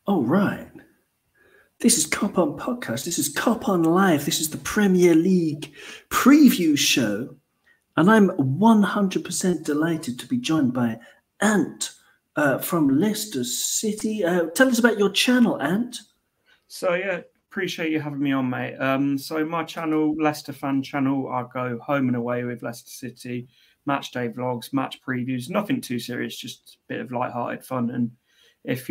All right. This is Cop On Podcast. This is Cop On Live. This is the Premier League preview show. And I'm 100% delighted to be joined by Ant from Leicester City. Tell us about your channel, Ant. So, yeah, appreciate you having me on, mate. So my channel, Leicester Fan Channel, I go home and away with Leicester City, match day vlogs, match previews, nothing too serious, just a bit of light-hearted fun. And if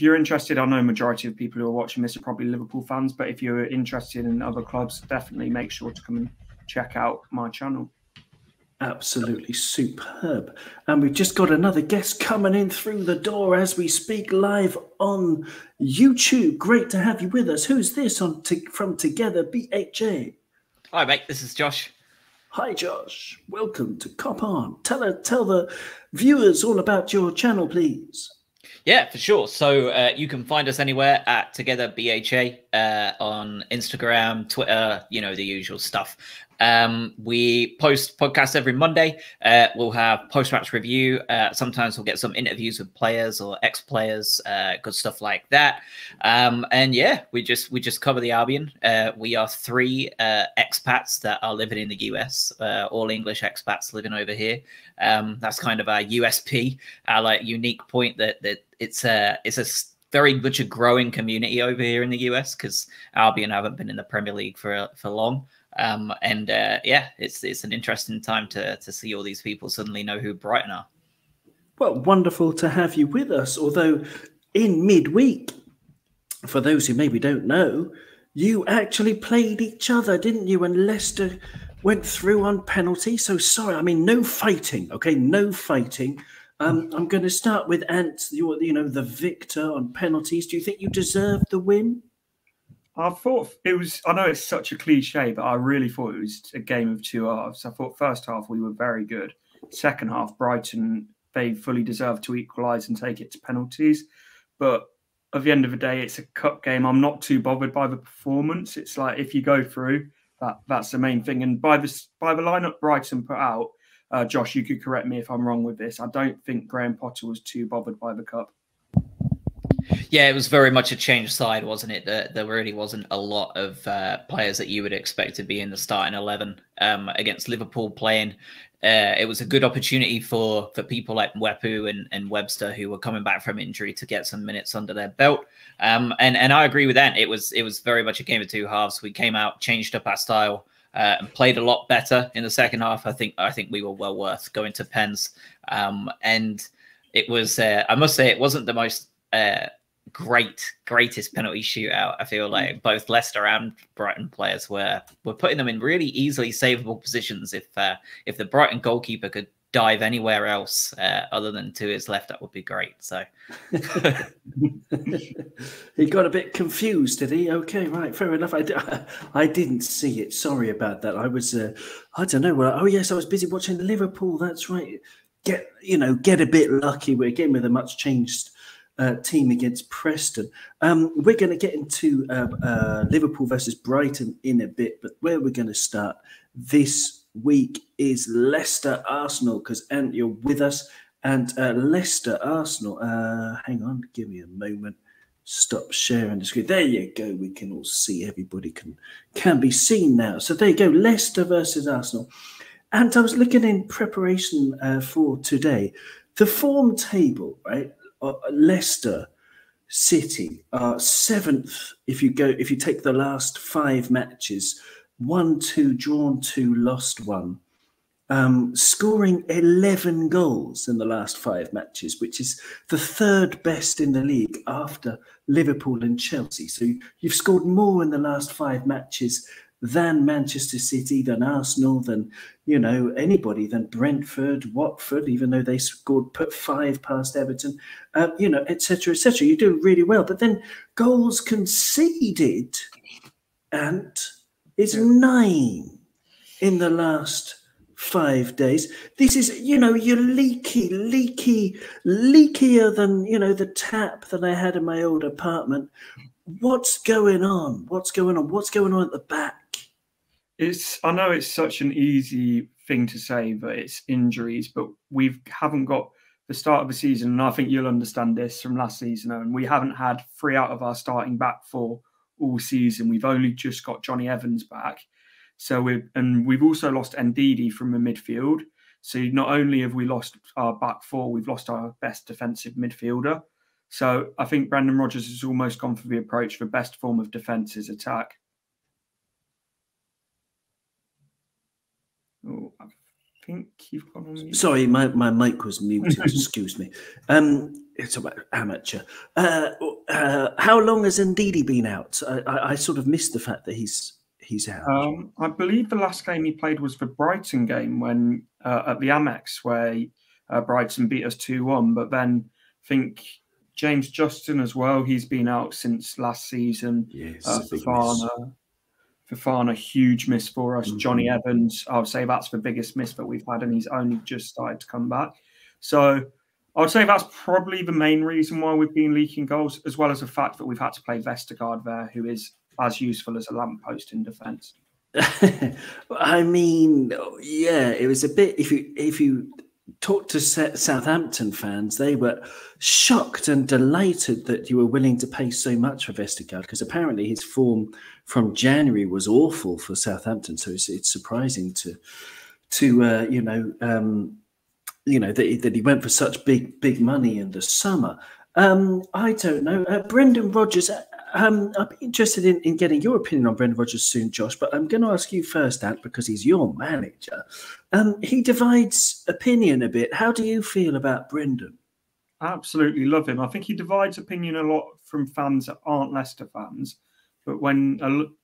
you're interested, I know majority of people who are watching this are probably Liverpool fans, but if you're interested in other clubs, definitely make sure to come and check out my channel. Absolutely superb. And we've just got another guest coming in through the door as we speak live on YouTube. Great to have you with us. Who's this from Together BHA? Hi, mate. This is Josh. Hi, Josh. Welcome to Cop On. Tell the viewers all about your channel, please. Yeah, for sure. So you can find us anywhere at Together BHA on Instagram, Twitter, the usual stuff. We post podcasts every Monday. We'll have post-match review. Sometimes we'll get some interviews with players or ex-players, good stuff like that. And yeah, we just cover the Albion. We are three expats that are living in the US, all English expats living over here. That's kind of our USP, our unique point that it's a very much a growing community over here in the US because Albion haven't been in the Premier League for long. Yeah, it's an interesting time to see all these people suddenly know who Brighton are. Well, wonderful to have you with us. Although in midweek, for those who maybe don't know, you actually played each other, didn't you? And Leicester went through on penalty. So sorry, I mean, no fighting. Okay, no fighting. I'm going to start with Ant. You're, the victor on penalties. Do you think you deserved the win? I thought it was, I know it's such a cliche, but I really thought it was a game of two halves. I thought first half we were very good. Second half, Brighton, they fully deserved to equalise and take it to penalties. But at the end of the day, it's a cup game. I'm not too bothered by the performance. It's like if you go through, that's the main thing. And by the lineup Brighton put out, Josh, you could correct me if I'm wrong with this. I don't think Graham Potter was too bothered by the cup. Yeah, it was very much a changed side, wasn't it? There really wasn't a lot of players that you would expect to be in the starting 11 against Liverpool playing. It was a good opportunity for people like Mwepu and Webster who were coming back from injury to get some minutes under their belt. And I agree with that. It was very much a game of two halves. We came out, changed up our style, and played a lot better in the second half. I think we were well worth going to pens. And it was, I must say, it wasn't the most greatest penalty shootout. I feel like both Leicester and Brighton players were putting them in really easily savable positions. If the Brighton goalkeeper could dive anywhere else other than to his left, that would be great. So he got a bit confused, did he? Okay, right, fair enough. I didn't see it. Sorry about that. I was I don't know. Oh yes, I was busy watching Liverpool. That's right. Get a bit lucky. We're again with a much changed team against Preston. We're going to get into Liverpool versus Brighton in a bit, but where we're going to start this week is Leicester Arsenal, because Ant, you're with us, and Leicester Arsenal. Hang on, give me a moment. Stop sharing the screen. There you go. We can all see. Everybody can be seen now. So there you go. Leicester versus Arsenal. And I was looking in preparation for today, the form table, right? Leicester City are seventh. If you take the last 5 matches, 1-2, drawn 2, lost 1, scoring 11 goals in the last 5 matches, which is the 3rd best in the league after Liverpool and Chelsea. So you've scored more in the last 5 matches than Manchester City, than Arsenal, than anybody, than Brentford, Watford, even though they put 5 past Everton, etc., etc. You do really well, but then goals conceded, and it's 9 in the last 5 days. This is, you're leakier than the tap that I had in my old apartment. What's going on? What's going on at the back? I know it's such an easy thing to say, but it's injuries, but we haven't got the start of the season, and I think you'll understand this from last season, and we haven't had 3 out of our starting back 4 all season. We've only just got Johnny Evans back. So we've also lost Ndidi from the midfield. So not only have we lost our back 4, we've lost our best defensive midfielder. So I think Brendan Rodgers has almost gone for the approach: the best form of defence is attack. Oh, I think you've gone on mute. Sorry, my mic was muted. Excuse me. It's about amateur. How long has Ndidi been out? I sort of missed the fact that he's out. I believe the last game he played was the Brighton game when at the Amex, where Brighton beat us 2-1. But then I think James Justin as well, he's been out since last season. Yes, Fofana, huge miss for us. Johnny Evans, I would say that's the biggest miss that we've had, and he's only just started to come back. So I would say that's probably the main reason why we've been leaking goals, as well as the fact that we've had to play Vestergaard there, who is as useful as a lamppost in defence. I mean, yeah, it was a bit. If you talk to Southampton fans, they were shocked and delighted that you were willing to pay so much for Vestergaard, because apparently his form from January was awful for Southampton. So it's surprising to that he went for such big money in the summer. I don't know, Brendan Rodgers. I'd be interested in getting your opinion on Brendan Rodgers soon, Josh, but I'm going to ask you first, Ant, because he's your manager. He divides opinion a bit. How do you feel about Brendan? I absolutely love him. I think he divides opinion a lot from fans that aren't Leicester fans, but when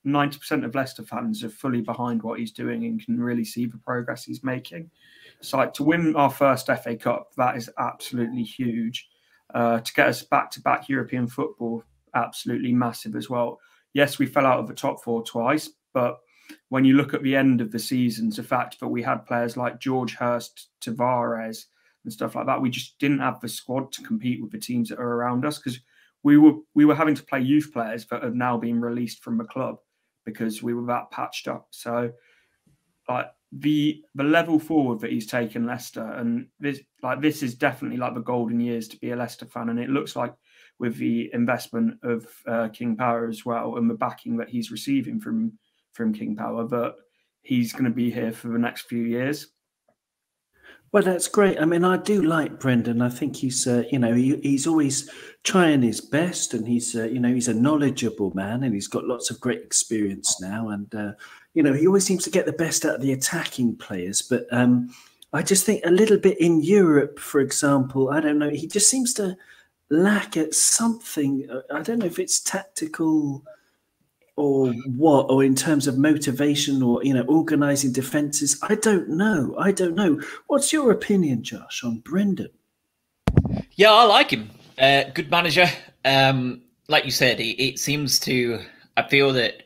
90% of Leicester fans are fully behind what he's doing and can really see the progress he's making. It's like, to win our first FA Cup, that is absolutely huge. To get us back-to-back European football, absolutely massive as well. Yes, we fell out of the top 4 twice, but when you look at the end of the seasons, the fact that we had players like George Hurst, Tavares and stuff like that, we just didn't have the squad to compete with the teams that are around us, because we were having to play youth players that have now been released from the club because we were that patched up. So like the level forward that he's taken Leicester, and this is definitely like the golden years to be a Leicester fan, and it looks like with the investment of King Power as well, and the backing that he's receiving from King Power, that he's going to be here for the next few years. Well, that's great. I mean, I do like Brendan. I think he's, he's always trying his best, and he's, he's a knowledgeable man, and he's got lots of great experience now. And, he always seems to get the best out of the attacking players. But I just think a little bit in Europe, for example, I don't know, he just seems to lack at something. I don't know if it's tactical or what, or in terms of motivation, or organising defences. I don't know. What's your opinion, Josh, on Brendan? Yeah, I like him. Good manager. Like you said, it seems to. I feel that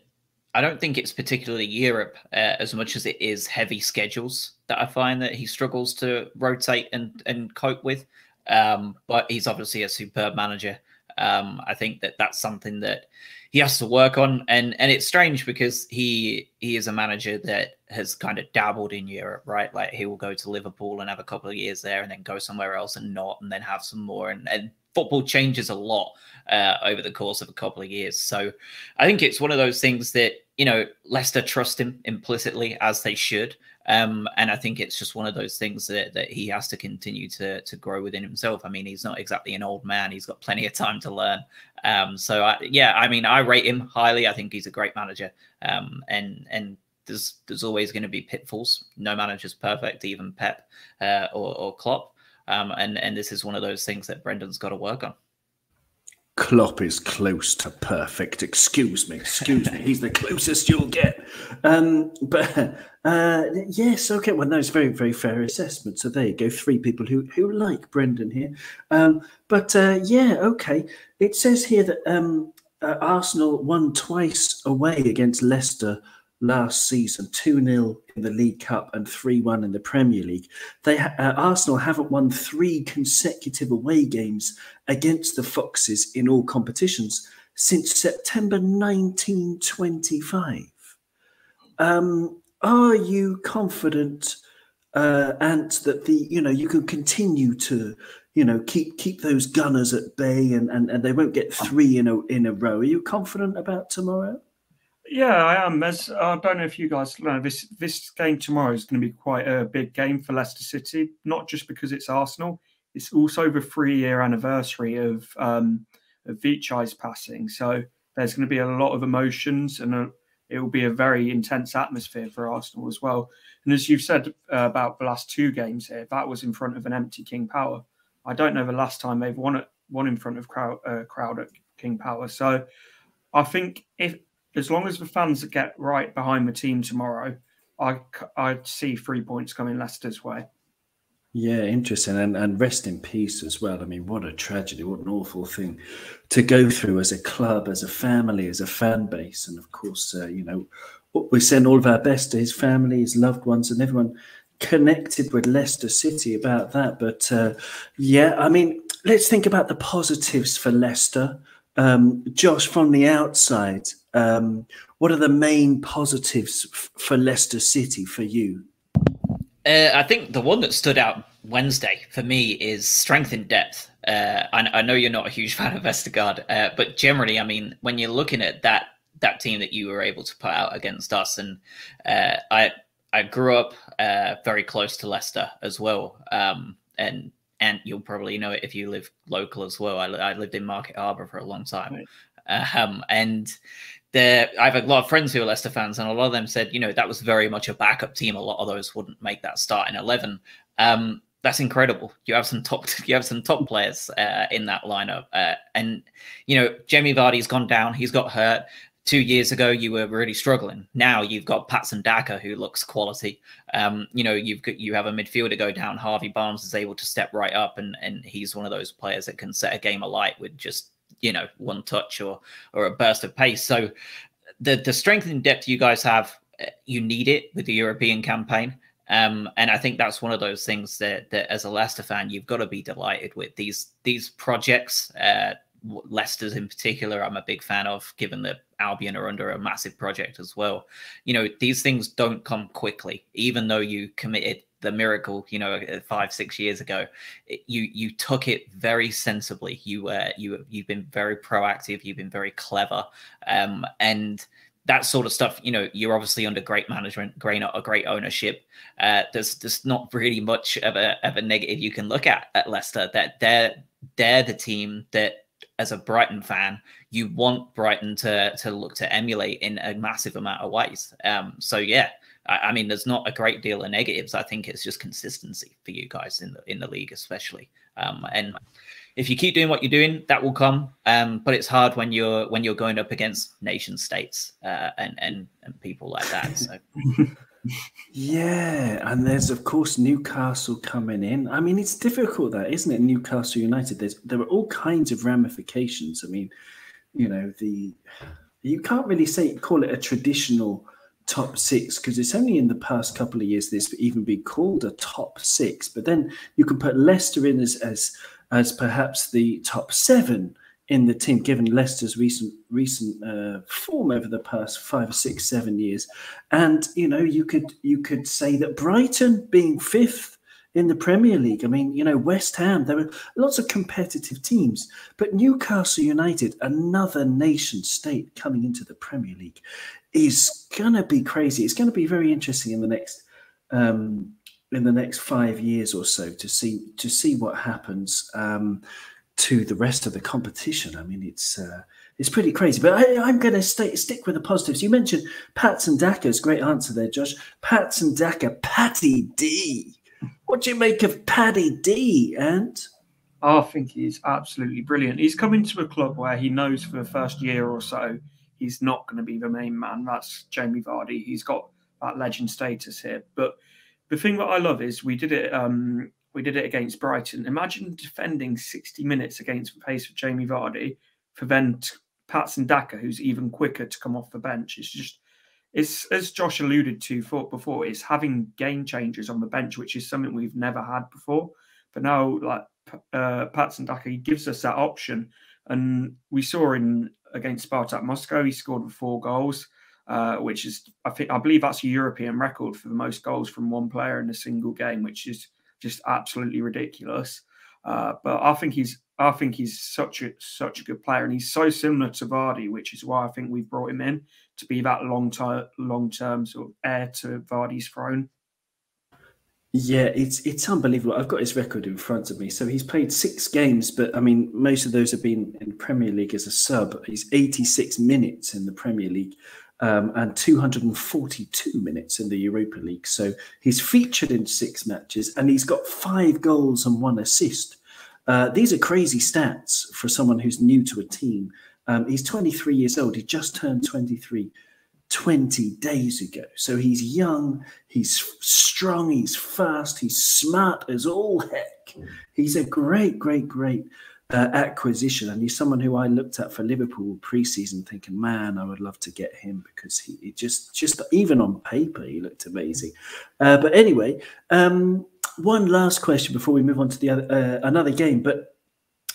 I don't think it's particularly Europe as much as it is heavy schedules that I find that he struggles to rotate and cope with. But he's obviously a superb manager. I think that's something that he has to work on, and it's strange because he is a manager that has kind of dabbled in Europe, right? Like he will go to Liverpool and have a couple of years there, and then go somewhere else and not, and then have some more. And football changes a lot over the course of a couple of years. So I think it's one of those things that Leicester trust him implicitly, as they should. And I think it's just one of those things that he has to continue to grow within himself. I mean, he's not exactly an old man. He's got plenty of time to learn. I rate him highly. I think he's a great manager. And there's always going to be pitfalls. No manager's perfect, even Pep or Klopp. And this is one of those things that Brendan's got to work on. Klopp is close to perfect. Excuse me. He's the closest you'll get. Yes, okay. Well, no, it's very, very fair assessment. So there you go. 3 people who like Brendan here. Okay. It says here that Arsenal won twice away against Leicester last season, 2-0 in the League Cup and 3-1 in the Premier League. Arsenal haven't won 3 consecutive away games against the Foxes in all competitions since September 1925. Are you confident, Ant, that you can continue to keep those Gunners at bay, and they won't get 3 in a row. Are you confident about tomorrow? Yeah, I am. I don't know if you guys know, this game tomorrow is going to be quite a big game for Leicester City, not just because it's Arsenal. It's also the 3-year anniversary of Vichai's passing. So there's going to be a lot of emotions, and it will be a very intense atmosphere for Arsenal as well. And as you've said about the last 2 games here, that was in front of an empty King Power. I don't know the last time they've won in front of crowd at King Power. So I think as long as the fans get right behind the team tomorrow, I'd see 3 points coming Leicester's way. Yeah, interesting. And rest in peace as well. I mean, what a tragedy, what an awful thing to go through as a club, as a family, as a fan base. And of course, we send all of our best to his family, his loved ones, and everyone connected with Leicester City about that. But yeah, I mean, let's think about the positives for Leicester. Josh, from the outside, what are the main positives for Leicester City for you? I think the one that stood out Wednesday for me is strength in depth. I know you're not a huge fan of Vestergaard, but generally, I mean, when you're looking at that team that you were able to put out against us, and I grew up very close to Leicester as well, and you'll probably know it if you live local as well. I lived in Market Harbour for a long time, right. And I have a lot of friends who are Leicester fans, and a lot of them said, that was very much a backup team. A lot of those wouldn't make that starting 11. That's incredible. You have some top players in that lineup, and Jamie Vardy's gone down. He's got hurt. 2 years ago, you were really struggling. Now you've got Patson Daka, who looks quality. You have a midfielder go down. Harvey Barnes is able to step right up, and he's one of those players that can set a game alight with just one touch or a burst of pace. So the strength and depth you guys have, you need it with the European campaign. And I think that's one of those things that as a Leicester fan, you've got to be delighted with these projects. Leicester's in particular, I'm a big fan of, given that Albion are under a massive project as well. These things don't come quickly, even though you committed the miracle, 5-6 years ago. You took it very sensibly. You've been very proactive. You've been very clever, and that sort of stuff. You're obviously under great management, great ownership. There's not really much of a negative you can look at Leicester. That they're the team that, as a Brighton fan, you want Brighton to look to emulate in a massive amount of ways. So yeah. I mean, there's not a great deal of negatives. I think it's just consistency for you guys in the league, especially. And if you keep doing what you're doing, that will come. But it's hard when you're going up against nation states and people like that. So. Yeah, and there's of course Newcastle coming in. I mean, it's difficult, that, isn't it? Newcastle United. There are all kinds of ramifications. I mean, you can't really call it a traditional top 6, because it's only in the past couple of years there's even been called a top 6. But then you can put Leicester in as perhaps the top 7 in the team, given Leicester's recent form over the past 5, 6, 7 years. And you could say that Brighton being 5th in the Premier League. I mean, West Ham, there are lots of competitive teams, but Newcastle United, another nation state coming into the Premier League, is gonna be crazy. It's going to be very interesting in the next 5 years or so to see what happens to the rest of the competition. I mean, it's pretty crazy. But I'm going to stick with the positives. You mentioned Patson Daka's great answer there, Josh. Patson Daka, Patty D. What do you make of Paddy D? And I think he's absolutely brilliant. He's come into a club where he knows for the first year or so he's not going to be the main man. That's Jamie Vardy. He's got that legend status here. But the thing that I love is we did it against Brighton. Imagine defending 60 minutes against the pace of Jamie Vardy for then Patson Daka, who's even quicker, to come off the bench. It's as Josh alluded to before, it's having game changers on the bench, which is something we've never had before. But now, like Patson Daka, he gives us that option. And we saw against Spartak Moscow, he scored 4 goals, which is, I believe that's a European record for the most goals from one player in a single game, which is just absolutely ridiculous. But I think he's such a good player, and he's so similar to Vardy, which is why I think we've brought him in to be that long term sort of heir to Vardy's throne. Yeah, it's unbelievable. I've got his record in front of me. So he's played 6 games, but I mean, most of those have been in Premier League as a sub. He's 86 minutes in the Premier League and 242 minutes in the Europa League. So he's featured in 6 matches and he's got 5 goals and 1 assist. These are crazy stats for someone who's new to a team. He's 23 years old. He just turned 23 20 days ago. So he's young, he's strong, he's fast, he's smart as all heck. He's a great acquisition, and he's someone who I looked at for Liverpool pre-season thinking, man, I would love to get him because he just even on paper he looked amazing. But anyway, one last question before we move on to the other another game, but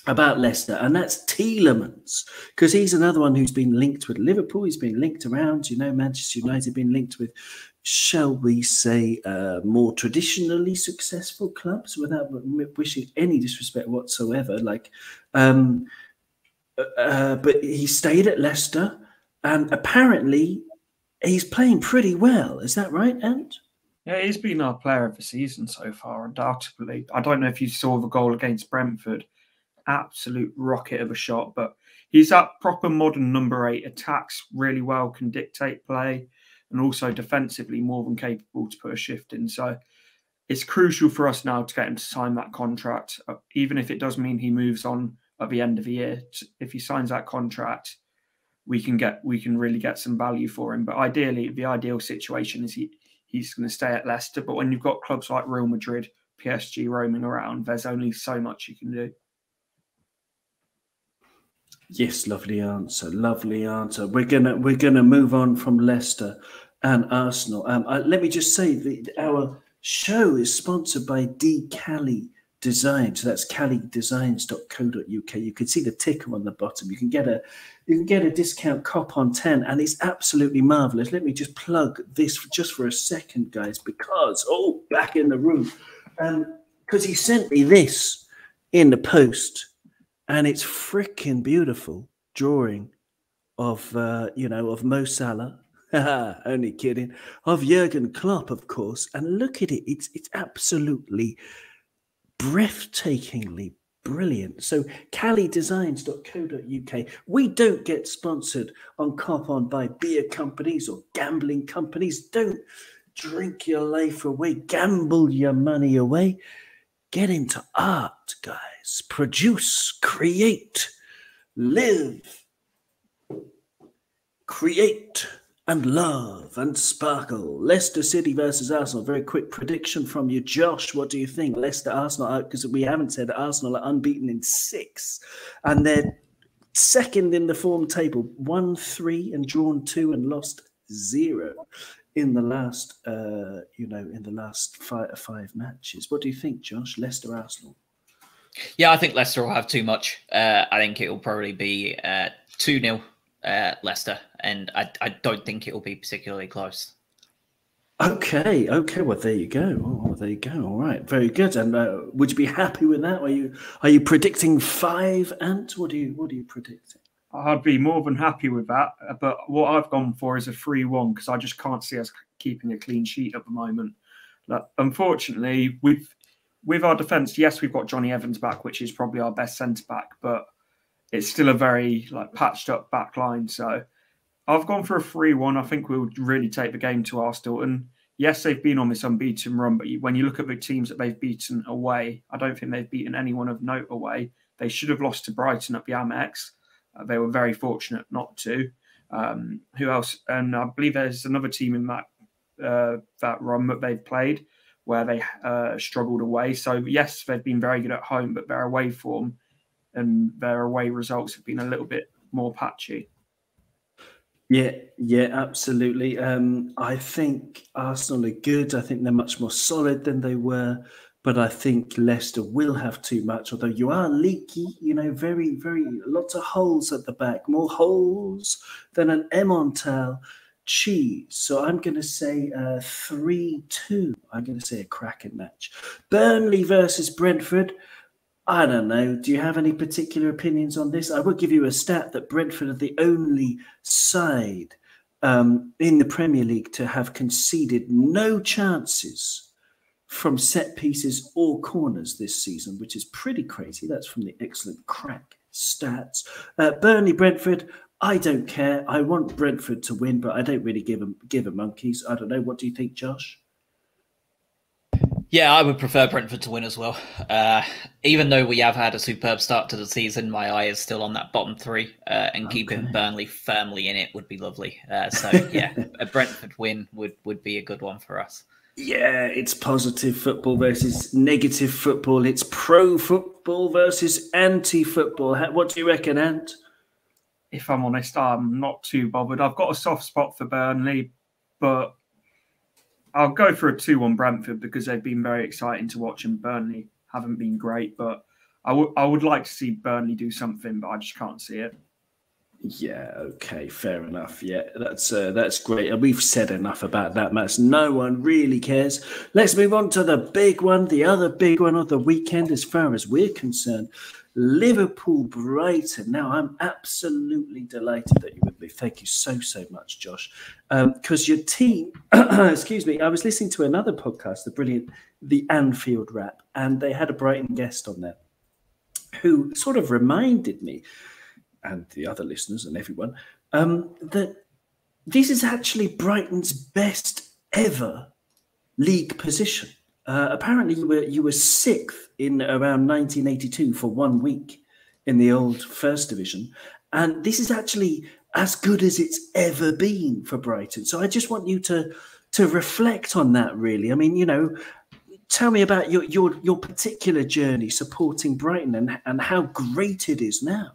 about Leicester, and that's Tielemans, because he's another one who's been linked with Liverpool. He's been linked around, Manchester United been linked with, shall we say, more traditionally successful clubs, without wishing any disrespect whatsoever. But he stayed at Leicester, and apparently he's playing pretty well. Is that right, Ant? Yeah, he's been our player of the season so far, undoubtedly. I don't know if you saw the goal against Brentford. Absolute rocket of a shot, but he's that proper modern number 8, attacks really well, can dictate play, and also defensively more than capable to put a shift in. So it's crucial for us now to get him to sign that contract, even if it does mean he moves on at the end of the year. If he signs that contract, we can really get some value for him. But ideally, the ideal situation is he's going to stay at Leicester. But when you've got clubs like Real Madrid, PSG roaming around, there's only so much you can do. Yes, lovely answer. Lovely answer. We're gonna move on from Leicester and Arsenal. Let me just say that our show is sponsored by D Cali Design. So that's calidesigns.co.uk. You can see the ticker on the bottom. You can get a discount cop on 10, and it's absolutely marvelous. Let me just plug this just for a second, guys, because back in the room, because he sent me this in the post. And it's freaking beautiful drawing of, of Mo Salah. Only kidding. Of Jurgen Klopp, of course. And look at it. It's absolutely breathtakingly brilliant. So calidesigns.co.uk. We don't get sponsored on Cop On by beer companies or gambling companies. Don't drink your life away. Gamble your money away. Get into art, guys. Produce, create, live, create, and love, and sparkle. Leicester City versus Arsenal. Very quick prediction from you, Josh. What do you think? Leicester, Arsenal, because we haven't said Arsenal are unbeaten in 6. And they're second in the form table. 1-3 and drawn 2 and lost 0. In the last, in the last 5 matches. What do you think, Josh? Leicester, Arsenal? Yeah, I think Leicester will have too much. I think it will probably be 2-0 Leicester, and I don't think it will be particularly close. Okay. Well, there you go. Oh, there you go. All right, very good. And would you be happy with that? Are you predicting 5? Ant? What are you predicting? I'd be more than happy with that, but what I've gone for is a 3-1 because I just can't see us keeping a clean sheet at the moment. Unfortunately, with our defence, yes, we've got Johnny Evans back, which is probably our best centre back, but it's still a very patched up back line. So I've gone for a 3-1. I think we'll really take the game to Arsenal. And yes, they've been on this unbeaten run, but when you look at the teams that they've beaten away, I don't think they've beaten anyone of note away. They should have lost to Brighton at the Amex. They were very fortunate not to. Who else? And I believe there's another team in that run that they've played where they struggled away. So yes, they've been very good at home, but their away form and their away results have been a little bit more patchy. Yeah, absolutely. I think Arsenal are good. I think they're much more solid than they were. But I think Leicester will have too much, although you are leaky, very, very, lots of holes at the back, more holes than an Emmental cheese. So I'm going to say 3-2. I'm going to say a cracking match. Burnley versus Brentford. I don't know. Do you have any particular opinions on this? I will give you a stat that Brentford are the only side in the Premier League to have conceded no chances from set pieces or corners this season, which is pretty crazy. That's from the excellent Crack stats. Burnley, Brentford, I don't care. I want Brentford to win, but I don't really give a monkeys. I don't know. What do you think, Josh? Yeah, I would prefer Brentford to win as well. Even though we have had a superb start to the season, my eye is still on that bottom three, and keeping Burnley firmly in it would be lovely. So yeah, a Brentford win would be a good one for us. Yeah, it's positive football versus negative football. It's pro football versus anti-football. What do you reckon, Ant? If I'm honest, I'm not too bothered. I've got a soft spot for Burnley, but I'll go for a 2-1 Brentford because they've been very exciting to watch, and Burnley haven't been great. But I would like to see Burnley do something, but I just can't see it. Yeah, okay, fair enough. Yeah, that's great. And we've said enough about that match. No one really cares. Let's move on to the big one, the other big one of the weekend as far as we're concerned. Liverpool, Brighton. Now, I'm absolutely delighted that you're with me. Thank you so much, Josh. Because your team, excuse me, I was listening to another podcast, the Anfield Wrap, and they had a Brighton guest on there who sort of reminded me, and the other listeners and everyone, that this is actually Brighton's best ever league position. Apparently, you were sixth in around 1982 for 1 week in the old First Division, and this is actually as good as it's ever been for Brighton. So I just want you to reflect on that. Really, I mean, tell me about your particular journey supporting Brighton and how great it is now.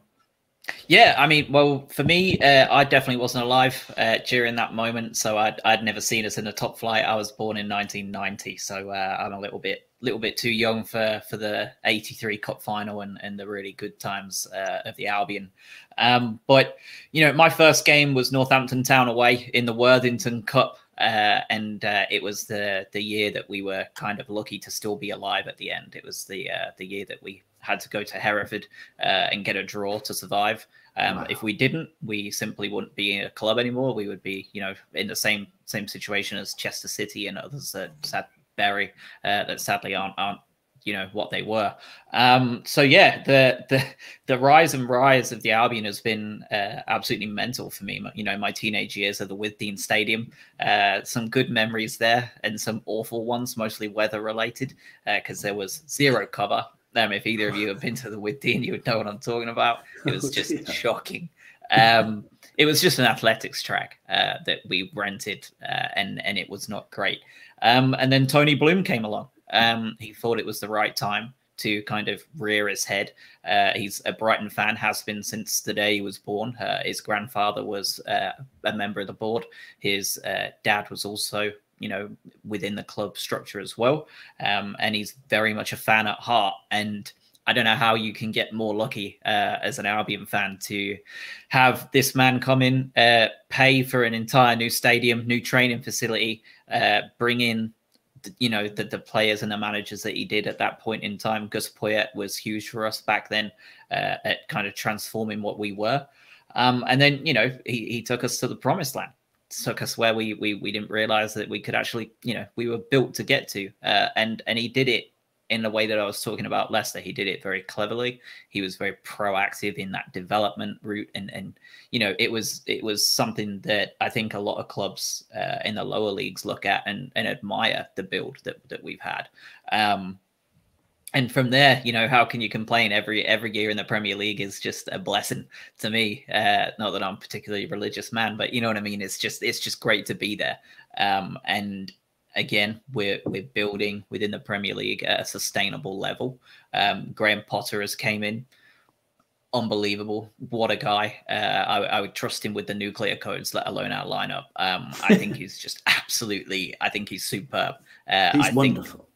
Yeah, I mean, well, for me, I definitely wasn't alive during that moment, so I'd never seen us in the top flight. I was born in 1990, so I'm a little bit too young for the '83 Cup final and the really good times of the Albion. But my first game was Northampton Town away in the Worthington Cup, and it was the year that we were kind of lucky to still be alive at the end. It was the year that we had to go to Hereford and get a draw to survive. Wow. If we didn't, we simply wouldn't be a club anymore. We would be, in the same situation as Leicester City and others that sadly aren't what they were. So yeah, the rise of the Albion has been absolutely mental for me. My teenage years at the Withdean Stadium, some good memories there and some awful ones, mostly weather related, because there was zero cover. If either of you have been to the Withdean, you would know what I'm talking about. It was just shocking. It was just an athletics track that we rented, and it was not great. And then Tony Bloom came along. He thought it was the right time to kind of rear his head. He's a Brighton fan, has been since the day he was born. His grandfather was a member of the board. His dad was also within the club structure as well. And he's very much a fan at heart. And I don't know how you can get more lucky as an Albion fan to have this man come in, pay for an entire new stadium, new training facility, bring in the players and the managers that he did at that point in time. Gus Poyet was huge for us back then at kind of transforming what we were. And then, he took us to the promised land. Took us where we didn't realize that we could actually, we were built to get to. And he did it in the way that I was talking about Leicester. He did it very cleverly. He was very proactive in that development route. And it was something that I think a lot of clubs in the lower leagues look at and admire the build that we've had. And from there, how can you complain? Every year in the Premier League is just a blessing to me. Not that I'm a particularly religious man, but you know what I mean? It's just great to be there. And again, we're building within the Premier League at a sustainable level. Graham Potter has came in. Unbelievable. What a guy. I would trust him with the nuclear codes, let alone our lineup. I think he's just I think he's superb. He's wonderful.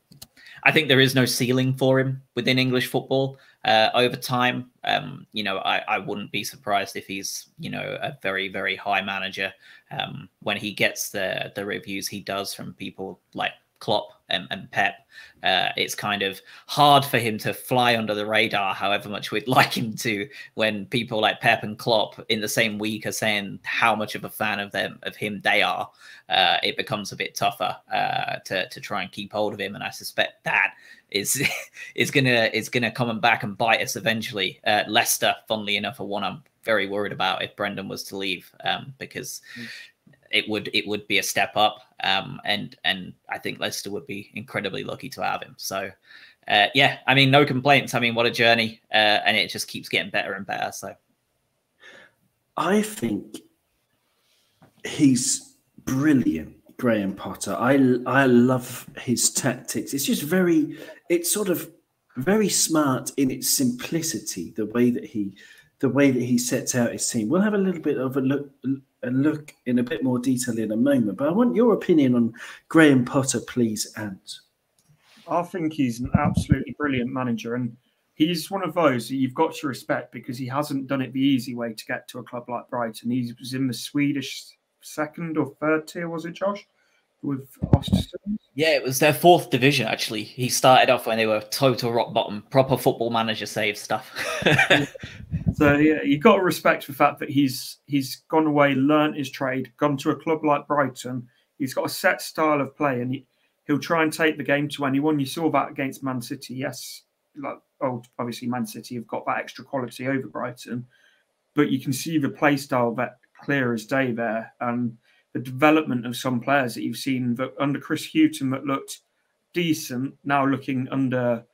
I think there is no ceiling for him within English football over time. I wouldn't be surprised if he's, a very, very high manager when he gets the reviews he does from people like Klopp and Pep. It's kind of hard for him to fly under the radar, however much we'd like him to, when people like Pep and Klopp in the same week are saying how much of a fan of him they are. It becomes a bit tougher to try and keep hold of him, and I suspect that is gonna come back and bite us eventually. Leicester, funnily enough, are one I'm very worried about if Brendan was to leave, because it would be a step up, and I think Leicester would be incredibly lucky to have him. So yeah, I mean, no complaints. I mean, what a journey, and it just keeps getting better and better. So I think he's brilliant, Graham Potter. I love his tactics. It's just it's sort of very smart in its simplicity, the way that he sets out his team. We'll have a little bit of a look in a bit more detail in a moment, but I want your opinion on Graham Potter, please, Ant. I think he's an absolutely brilliant manager, and he's one of those that you've got to respect because he hasn't done it the easy way to get to a club like Brighton. He was in the Swedish second or third tier, was it, Josh? With Austin? Yeah, it was their 4th division, actually. He started off when they were total rock bottom, proper football manager save stuff. So yeah, you've got to respect the fact that he's gone away, learnt his trade, gone to a club like Brighton. He's got a set style of play, and he'll try and take the game to anyone. You saw that against Man City. Yes, obviously Man City have got that extra quality over Brighton, but you can see the play style that clear as day there, and the development of some players that you've seen that under Chris Hughton that looked decent, now looking under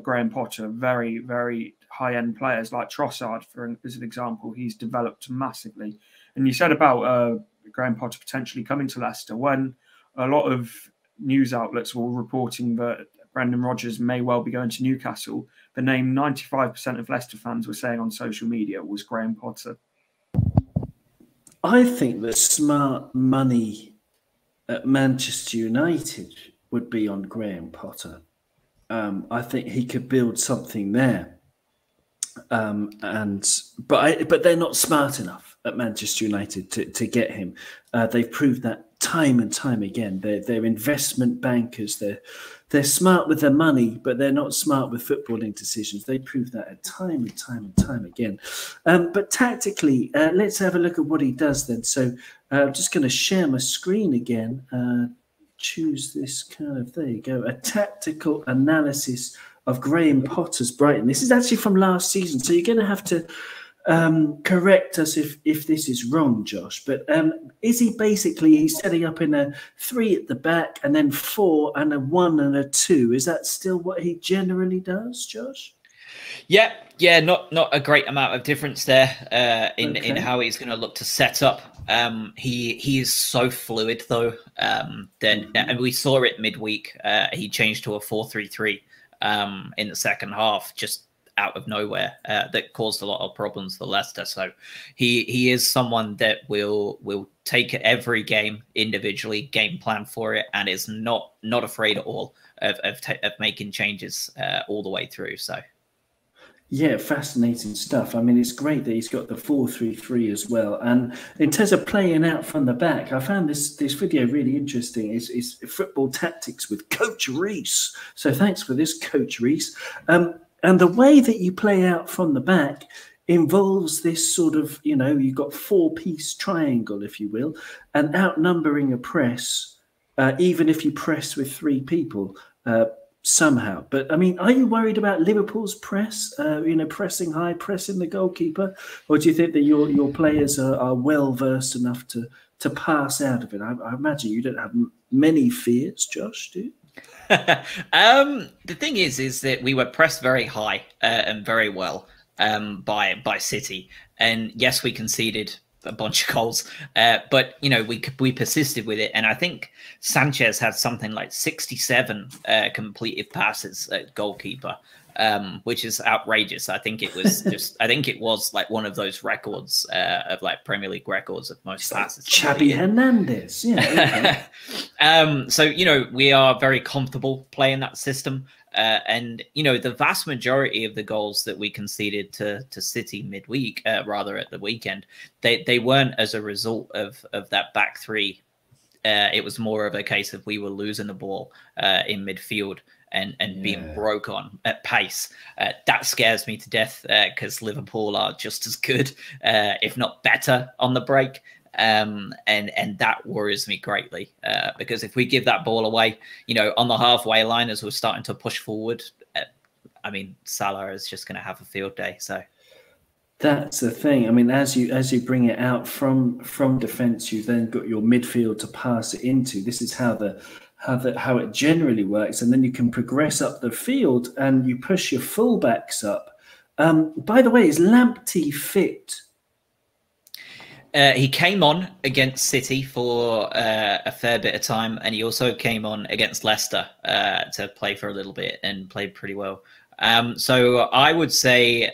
Graham Potter, very, very high-end players like Trossard, as an example. He's developed massively. And you said about Graham Potter potentially coming to Leicester, when a lot of news outlets were reporting that Brendan Rodgers may well be going to Newcastle, the name 95% of Leicester fans were saying on social media was Graham Potter. I think that smart money at Manchester United would be on Graham Potter. I think he could build something there, but they're not smart enough at Manchester United to get him. They've proved that time and time again. They're investment bankers. They're smart with their money, but they're not smart with footballing decisions. They prove that time and time again. But tactically, let's have a look at what he does then. So I'm just going to share my screen again. Choose this kind of, there you go, a tactical analysis of Graham Potter's Brighton. This is actually from last season, so you're going to have to correct us if this is wrong, Josh. But is he basically, he's setting up in a 3 at the back and then 4 and a 1 and a 2? Is that still what he generally does, Josh? Yeah, not a great amount of difference there in how he's going to look to set up. He is so fluid though. Then and we saw it midweek. He changed to a 4-3-3 in the second half, just out of nowhere, that caused a lot of problems for Leicester. So he is someone that will take every game individually, game plan for it, and is not afraid at all of making changes all the way through. So. Yeah, fascinating stuff. I mean, it's great that he's got the 4-3-3 as well. And in terms of playing out from the back, I found this video really interesting. It's football tactics with Coach Rees. So thanks for this, Coach Rees. And the way that you play out from the back involves this sort of, you've got 4-piece triangle, if you will, and outnumbering a press, even if you press with 3 people, somehow. But I mean, are you worried about Liverpool's press, pressing high, pressing the goalkeeper, or do you think that your players are well versed enough to pass out of it? I imagine you don't have many fears, Josh, do you? The thing is that we were pressed very high and very well by City, and yes, we conceded a bunch of goals, but we persisted with it, and I think Sanchez had something like 67 completed passes at goalkeeper, which is outrageous. I think it was like one of those records of like Premier League records of most passes. Xavi Hernandez, yeah. Okay. So we are very comfortable playing that system. And the vast majority of the goals that we conceded to City midweek, rather at the weekend, they weren't as a result of that back 3 it was more of a case of we were losing the ball in midfield and being broke on at pace. That scares me to death because Liverpool are just as good, if not better, on the break. And that worries me greatly because if we give that ball away, on the halfway line as we're starting to push forward, I mean, Salah is just going to have a field day. So that's the thing. I mean, as you bring it out from defence, you've then got your midfield to pass it into. This is how it generally works, and then you can progress up the field and you push your fullbacks up. By the way, is Lamptey fit? He came on against City for a fair bit of time, and he also came on against Leicester to play for a little bit and played pretty well. So I would say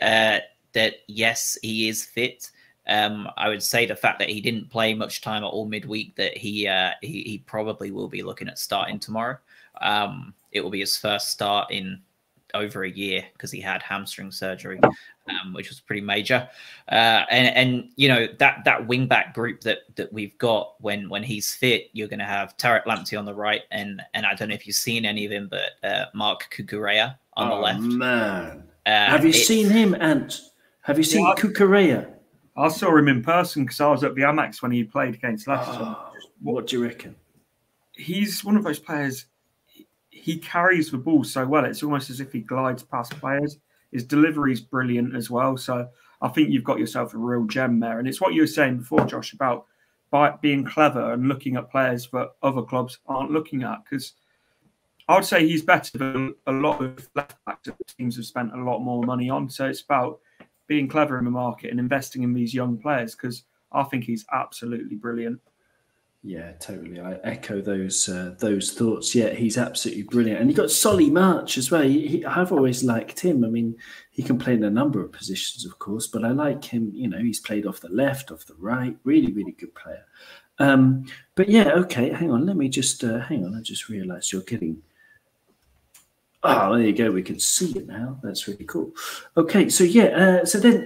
that, yes, he is fit. I would say the fact that he didn't play much time at all midweek, that he probably will be looking at starting tomorrow. It will be his first start in over a year because he had hamstring surgery, which was pretty major. And that wing back group that we've got when he's fit, you're going to have Tariq Lamptey on the right, and I don't know if you've seen any of him, but Mark Cucurella on the left. Man, have you seen him, Ant? Have you seen Cucurella? I saw him in person because I was at the Amex when he played against Leicester. What do you reckon? He's one of those players. He carries the ball so well. It's almost as if he glides past players. His delivery is brilliant as well. So I think you've got yourself a real gem there. And it's what you were saying before, Josh, about being clever and looking at players that other clubs aren't looking at. Because I would say he's better than a lot of left backs that teams have spent a lot more money on. So it's about being clever in the market and investing in these young players, because I think he's absolutely brilliant. Yeah, totally. I echo those thoughts. Yeah, he's absolutely brilliant. And you got Solly March as well. I've always liked him. I mean, he can play in a number of positions, of course, but I like him. He's played off the left, off the right. Really, really good player. But yeah, okay, hang on. Let me just, hang on. I just realised you're getting... Oh, there you go. We can see it now. That's really cool. Okay, so yeah,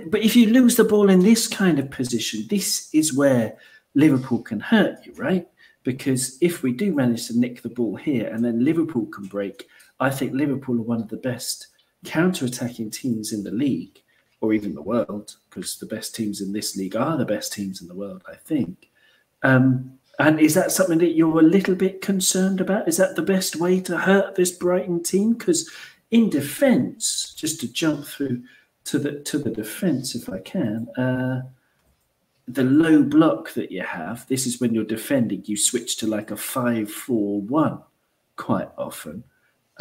but if you lose the ball in this kind of position, this is where Liverpool can hurt you, right? Because if we do manage to nick the ball here and then Liverpool can break, I think Liverpool are one of the best counter-attacking teams in the league, or even the world, because the best teams in this league are the best teams in the world, I think. And is that something that you're a little bit concerned about? Is that the best way to hurt this Brighton team? Because in defence, just to jump through to the defence if I can, the low block that you have, this is when you're defending, you switch to like a 5-4-1 quite often.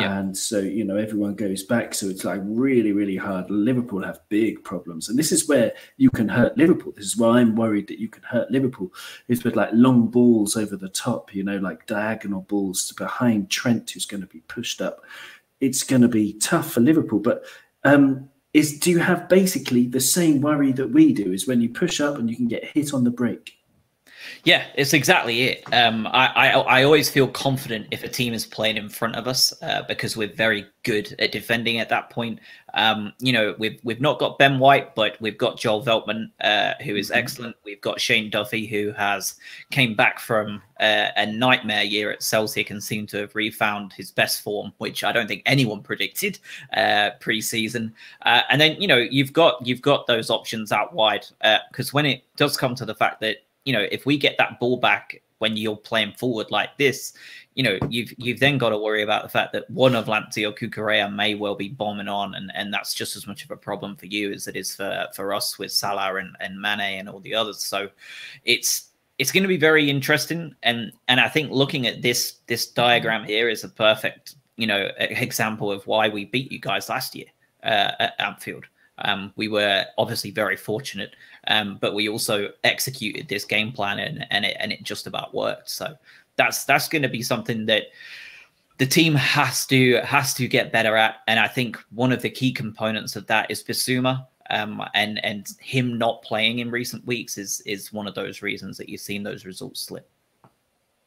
Yeah. And so, everyone goes back. So it's like really, really hard. Liverpool have big problems. And this is where you can hurt Liverpool. This is why I'm worried that you can hurt Liverpool, is with like long balls over the top, like diagonal balls to behind Trent, who's going to be pushed up. It's going to be tough for Liverpool. But do you have basically the same worry that we do, is when you push up and you can get hit on the break? Yeah, it's exactly it. I always feel confident if a team is playing in front of us because we're very good at defending at that point. We've not got Ben White, but we've got Joel Veltman, who is excellent. We've got Shane Duffy, who came back from a nightmare year at Celtic and seemed to have refound his best form, which I don't think anyone predicted pre-season. And then you've got those options out wide, because when it does come to the fact that if we get that ball back when you're playing forward like this, you've then got to worry about the fact that one of Lamptey or Cucurella may well be bombing on, and that's just as much of a problem for you as it is for us with Salah and Mane and all the others. So it's going to be very interesting, and I think looking at this diagram here is a perfect example of why we beat you guys last year at Anfield. We were obviously very fortunate, but we also executed this game plan and it just about worked. So that's going to be something that the team has to get better at. And I think one of the key components of that is Bissouma, and him not playing in recent weeks is one of those reasons that you've seen those results slip.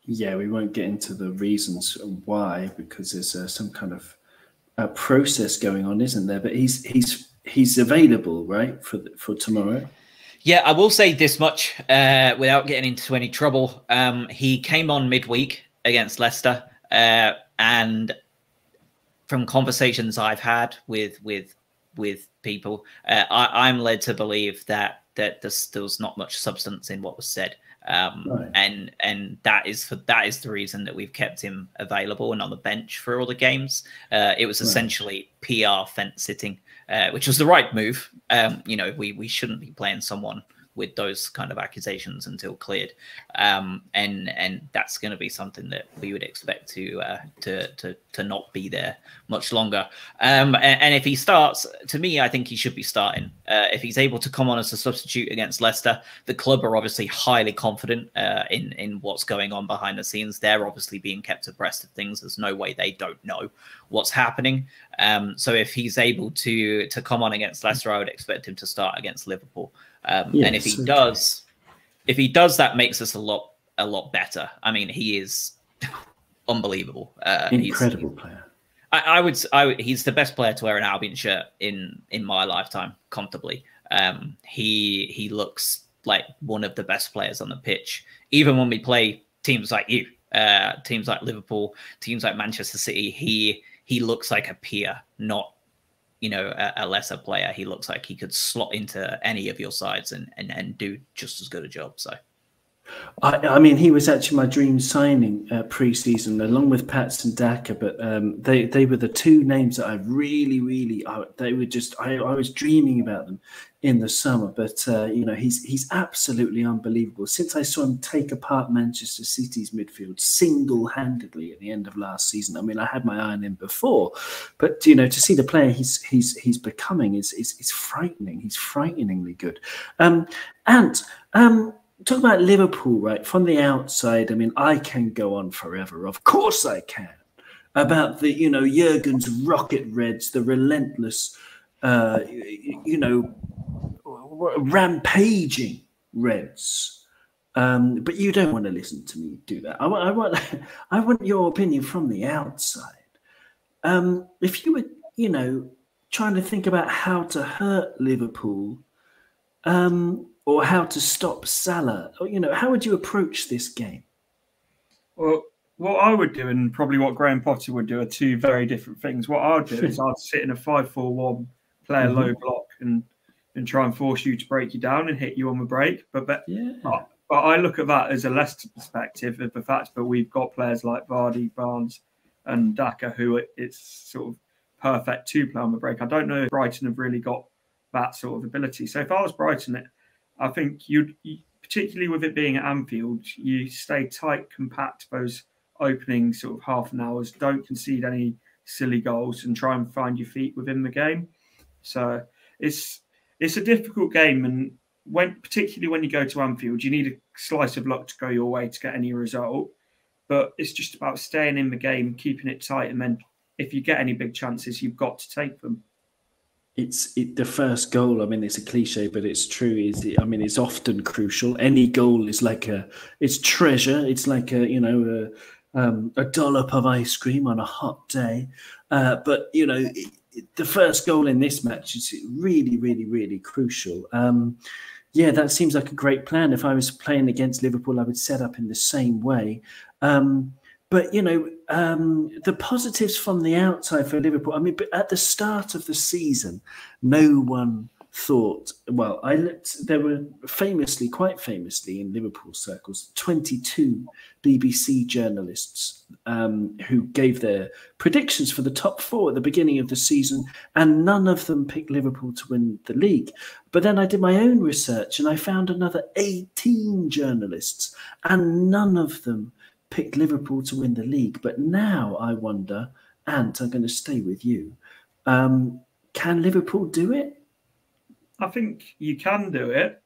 Yeah, we won't get into the reasons why, because there's some kind of a process going on, isn't there? But he's available, right, for tomorrow? Yeah, I will say this much without getting into any trouble. He came on midweek against Leicester, and from conversations I've had with people, I'm led to believe that there's not much substance in what was said, Right. and that is the reason that we've kept him available and on the bench for all the games. It was essentially PR fence sitting, which was the right move. We shouldn't be playing someone with those kind of accusations until cleared, and that's going to be something that we would expect to not be there much longer. And if he starts, to me, I think he should be starting. If he's able to come on as a substitute against Leicester, the club are obviously highly confident in what's going on behind the scenes. They're obviously being kept abreast of things. There's no way they don't know what's happening. So if he's able to come on against Leicester, I would expect him to start against Liverpool. And if he does, that makes us a lot better. I mean, he is unbelievable. Incredible player. He's the best player to wear an Albion shirt in my lifetime, comfortably. He looks like one of the best players on the pitch, even when we play teams like teams like Liverpool, teams like Manchester City. He looks like a peer, not a lesser player. He looks like he could slot into any of your sides and do just as good a job. So, I mean, he was actually my dream signing pre-season, along with Pats and Daka. But they were the two names that I really, they were just. I was dreaming about them in the summer. But he's absolutely unbelievable. Since I saw him take apart Manchester City's midfield single-handedly at the end of last season. I mean, I had my eye on him before, but to see the player he's becoming is frightening. He's frighteningly good. Talk about Liverpool, right? From the outside, I mean, I can go on forever. Of course I can. About the, Jurgen's rocket reds, the relentless, rampaging reds. But you don't want to listen to me do that. I want your opinion from the outside. If you were, trying to think about how to hurt Liverpool, or how to stop Salah, how would you approach this game? Well, what I would do, and probably what Graham Potter would do, are two very different things. What I'd do is I'd sit in a 5-4-1, play a low block, and try and force you to break you down and hit you on the break. But I look at that as a Leicester perspective of the fact that we've got players like Vardy, Barnes, and Daka, who it's sort of perfect to play on the break. I don't know if Brighton have really got that sort of ability. So if I was Brighton, I think you, particularly with it being at Anfield, you stay tight, compact those opening sort of half an hours. Don't concede any silly goals and try and find your feet within the game. So it's a difficult game, and particularly when you go to Anfield, you need a slice of luck to go your way to get any result. But it's just about staying in the game, keeping it tight, and then if you get any big chances, you've got to take them. It's the first goal. I mean, it's a cliche, but it's true. It's often crucial. Any goal is like it's treasure. It's like a dollop of ice cream on a hot day. But the first goal in this match is really, really, really crucial. That seems like a great plan. If I was playing against Liverpool, I would set up in the same way. But, the positives from the outside for Liverpool, I mean, but at the start of the season, no one thought, well, there were quite famously in Liverpool circles, 22 BBC journalists who gave their predictions for the top four at the beginning of the season, and none of them picked Liverpool to win the league. But then I did my own research and I found another 18 journalists, and none of them picked Liverpool to win the league. But now I wonder, Ant, I'm going to stay with you. Can Liverpool do it? I think you can do it.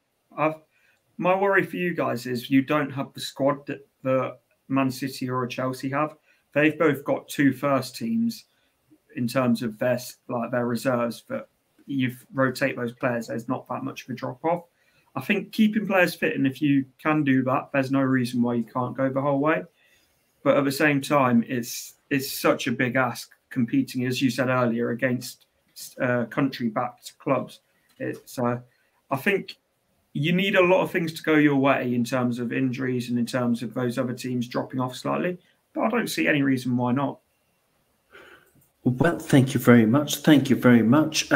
My worry for you guys is you don't have the squad that Man City or Chelsea have. They've both got two first teams in terms of their reserves, but you rotate those players, there's not that much of a drop off. I think keeping players fit, and if you can do that, there's no reason why you can't go the whole way. But at the same time, it's such a big ask competing, as you said earlier, against country-backed clubs. I think you need a lot of things to go your way in terms of injuries and in terms of those other teams dropping off slightly. But I don't see any reason why not. Well, thank you very much. Thank you very much.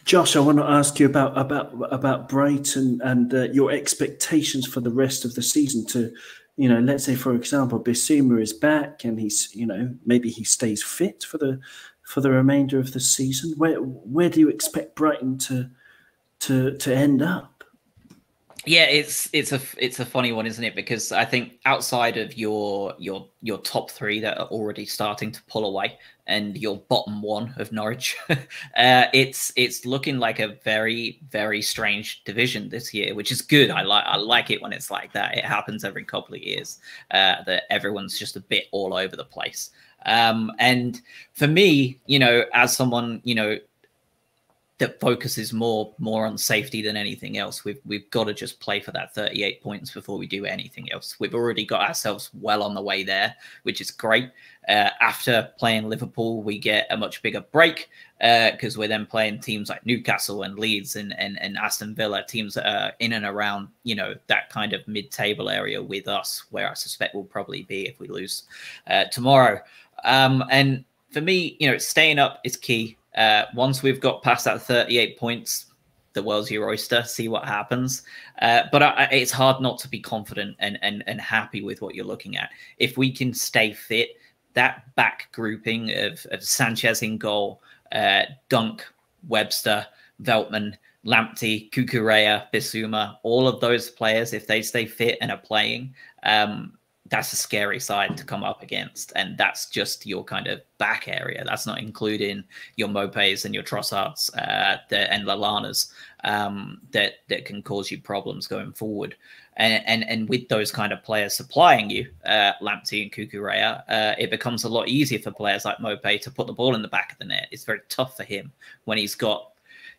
Josh, I want to ask you about Brighton and your expectations for the rest of the season. To, let's say, for example, Bissouma is back and he's, maybe he stays fit for the remainder of the season. Where do you expect Brighton to end up? Yeah, it's a funny one, isn't it? Because I think outside of your top three that are already starting to pull away, and your bottom one of Norwich, it's looking like a very, very strange division this year, which is good. I like it when it's like that. It happens every couple of years that everyone's just a bit all over the place. And for me, as someone, that focuses more on safety than anything else. We've got to just play for that 38 points before we do anything else. We've already got ourselves well on the way there, which is great. After playing Liverpool, we get a much bigger break because we're then playing teams like Newcastle and Leeds and Aston Villa, teams that are in and around, that kind of mid-table area with us, where I suspect we'll probably be if we lose tomorrow. And for me, staying up is key. Once we've got past that 38 points, the world's your oyster, see what happens. But it's hard not to be confident and happy with what you're looking at. If we can stay fit, that back grouping of Sanchez in goal, Dunk, Webster, Veltman, Lamptey, Cucurella, Bissouma, all of those players, if they stay fit and are playing, that's a scary side to come up against. And that's just your kind of back area. That's not including your Mopes and your Trossards and Lallanas that can cause you problems going forward. And with those kind of players supplying you, Lamptey and Cucurella, it becomes a lot easier for players like Mope to put the ball in the back of the net. It's very tough for him when he's got,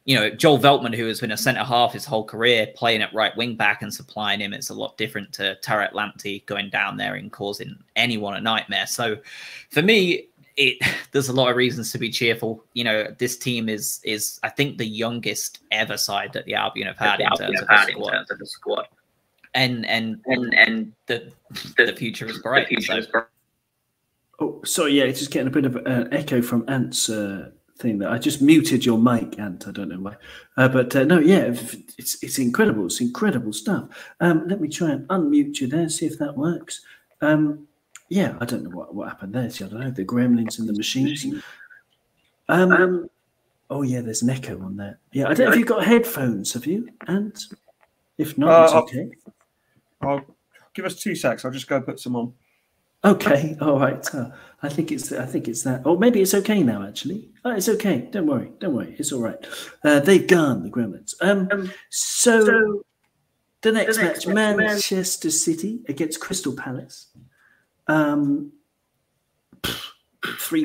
Joel Veltman, who has been a centre-half his whole career, playing at right wing-back and supplying him. It's a lot different to Tarek Lamptey going down there and causing anyone a nightmare. So for me, there's a lot of reasons to be cheerful. This team is I think, the youngest ever side that the Albion have had in terms of the squad. And the future is bright. Oh, sorry, yeah, it's just getting a bit of an echo from Ant's thing that I just muted your mic, Ant. I don't know why, but no, yeah, it's incredible. It's incredible stuff. Let me try and unmute you there, see if that works. Yeah, I don't know what happened there. See, I don't know, the gremlins and the machines. Oh yeah, there's an echo on there. Yeah, I don't know if you've got headphones. Have you, Ant? If not, it's okay. I'll give us 2 secs. I'll just go put some on. Okay, all right. I think it's that. Or maybe it's okay now. Actually, it's okay. Don't worry. It's all right. They've gone, the gremlins. So the next match, Manchester City against Crystal Palace. 3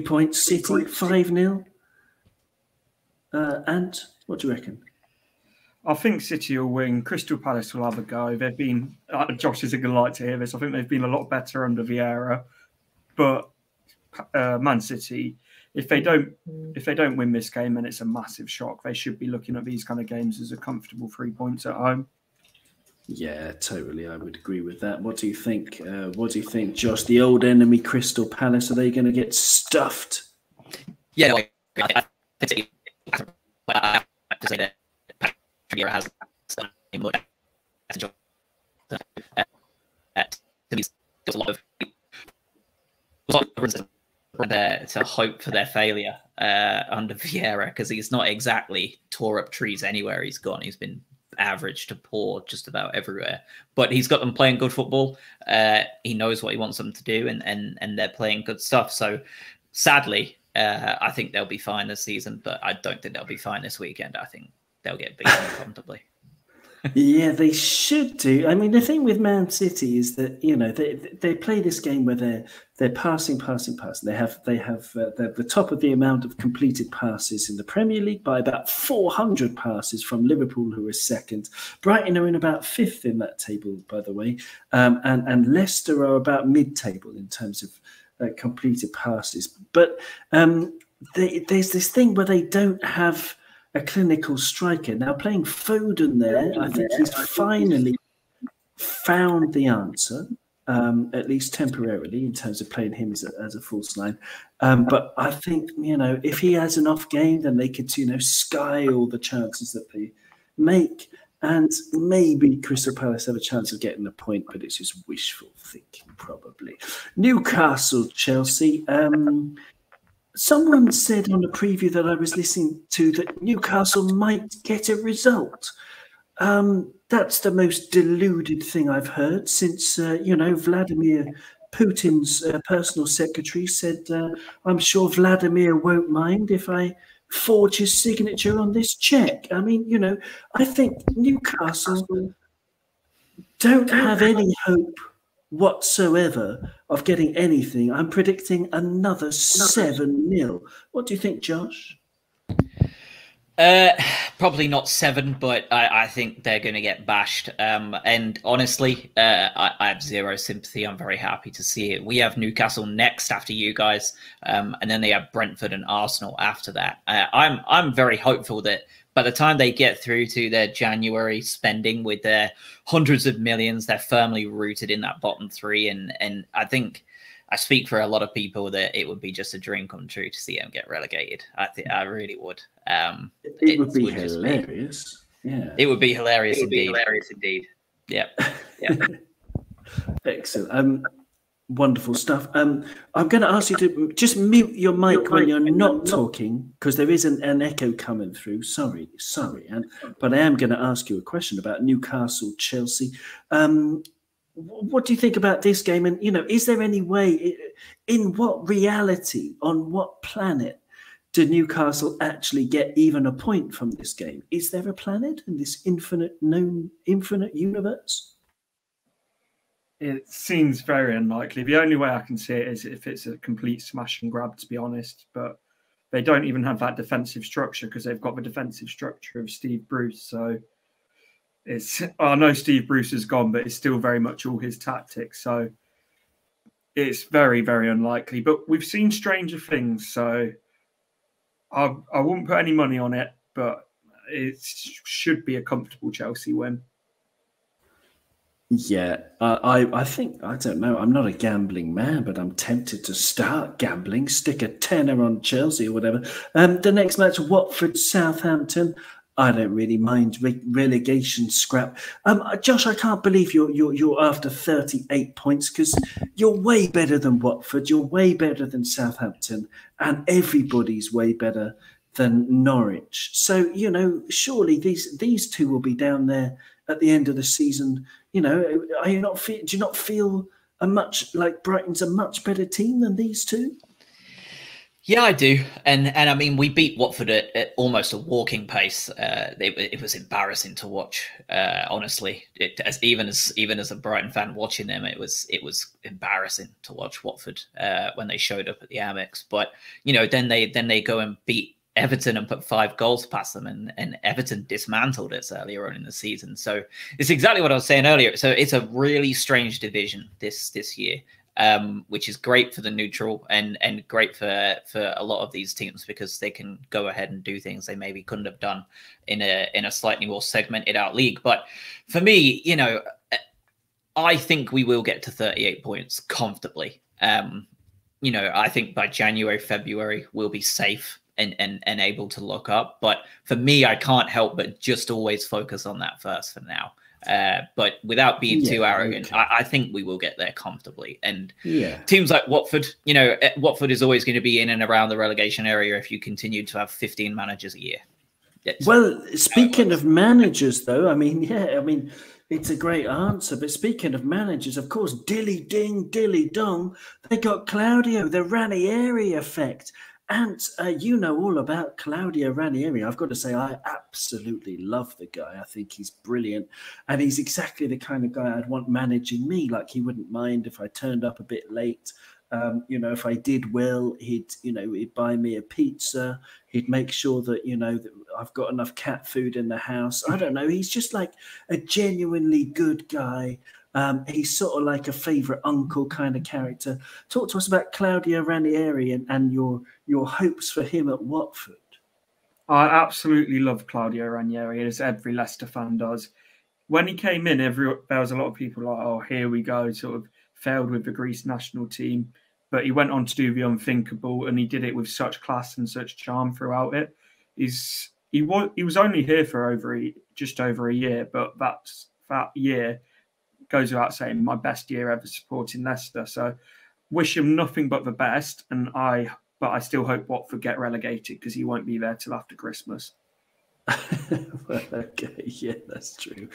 points, City 5-0. And what do you reckon? I think City will win. Crystal Palace will have a go. They've been, Josh isn't going to like to hear this, I think they've been a lot better under Vieira. But Man City, if they don't win this game, then it's a massive shock. They should be looking at these kind of games as a comfortable 3 points at home. Yeah, totally. I would agree with that. What do you think? Josh? The old enemy, Crystal Palace, are they going to get stuffed? Yeah, I think I have to say that Vieira has much a lot of there to hope for their failure under Vieira, because he's not exactly tore up trees anywhere he's gone. He's been average to poor just about everywhere, but he's got them playing good football. He knows what he wants them to do, and they're playing good stuff. So sadly, I think they'll be fine this season, but I don't think they'll be fine this weekend. I think they'll get beaten comfortably. Yeah, they should do. I mean, the thing with Man City is that they play this game where they're passing. They have the top of the amount of completed passes in the Premier League by about 400 passes from Liverpool, who are second. Brighton are in about fifth in that table, by the way, and Leicester are about mid-table in terms of completed passes. But there's this thing where they don't have a clinical striker. Now, playing Foden there, I think he's finally found the answer, at least temporarily, in terms of playing him as a false line. But I think, if he has an off game, then they could, sky all the chances that they make. And maybe Crystal Palace have a chance of getting a point, but it's just wishful thinking, probably. Newcastle, Chelsea. Someone said on a preview that I was listening to that Newcastle might get a result. That's the most deluded thing I've heard since, Vladimir Putin's personal secretary said, I'm sure Vladimir won't mind if I forge his signature on this check. I mean, I think Newcastle don't have any hope whatsoever of getting anything. I'm predicting another 7-0. What do you think, Josh? Probably not 7, but I think they're going to get bashed. And honestly, I have zero sympathy. I'm very happy to see it. We have Newcastle next after you guys, and then they have Brentford and Arsenal after that. I'm very hopeful that by the time they get through to their January spending with their hundreds of millions, they're firmly rooted in that bottom 3. And I think I speak for a lot of people that it would be just a dream come true to see them get relegated. I really would. It would be hilarious. Yeah, it would be hilarious. Indeed. Yeah. Excellent. Wonderful stuff. I'm going to ask you to just mute your mic when you're not talking, because there is an echo coming through. Sorry. But I am going to ask you a question about Newcastle, Chelsea. What do you think about this game? And, is there any way, in what reality, on what planet, did Newcastle actually get even a point from this game? Is there a planet in this infinite universe? It seems very unlikely. The only way I can see it is if it's a complete smash and grab, to be honest. But they don't even have that defensive structure because they've got the defensive structure of Steve Bruce. So I know Steve Bruce is gone, but it's still very much all his tactics. So it's very, very unlikely. But we've seen stranger things. So I wouldn't put any money on it, but it should be a comfortable Chelsea win. Yeah, I think, I don't know, I'm not a gambling man, but I'm tempted to start gambling, stick a tenner on Chelsea or whatever. The next match, Watford, Southampton. I don't really mind relegation scrap. Josh, I can't believe you're after 38 points, because you're way better than Watford, you're way better than Southampton, and everybody's way better than Norwich. So, surely these two will be down there at the end of the season. Do you not feel like Brighton's a much better team than these two? Yeah, I do. And I mean, we beat Watford at almost a walking pace. It was embarrassing to watch, honestly. Even as a Brighton fan watching them, it was embarrassing to watch Watford when they showed up at the Amex. But, then they go and beat Everton and put 5 goals past them, and Everton dismantled us earlier on in the season. So it's exactly what I was saying earlier. So it's a really strange division this year, which is great for the neutral and great for a lot of these teams, because they can go ahead and do things they maybe couldn't have done in a slightly more segmented out league. But for me, I think we will get to 38 points comfortably. I think by January, February, we'll be safe and able to look up. But for me, I can't help but just always focus on that first for now. But without being too arrogant, okay. I think we will get there comfortably. And teams like Watford, Watford is always going to be in and around the relegation area if you continue to have 15 managers a year. Well, speaking of managers, though, it's a great answer. But speaking of managers, of course, dilly ding, dilly dong, they got Claudio, the Ranieri effect. And you know all about Claudio Ranieri. I've got to say, I absolutely love the guy. I think he's brilliant. And he's exactly the kind of guy I'd want managing me. Like, he wouldn't mind if I turned up a bit late. If I did well, he'd buy me a pizza. He'd make sure that, that I've got enough cat food in the house. I don't know. He's just like a genuinely good guy. He's sort of like a favourite uncle kind of character. Talk to us about Claudio Ranieri and your hopes for him at Watford. I absolutely love Claudio Ranieri, as every Leicester fan does. When he came in, there was a lot of people like, oh, here we go, sort of failed with the Greece national team. But he went on to do the unthinkable, and he did it with such class and such charm throughout it. He was only here for just over a year, but that year goes without saying, my best year ever supporting Leicester. So wish him nothing but the best, but I still hope Watford get relegated because he won't be there till after Christmas. Well, okay, yeah, that's true.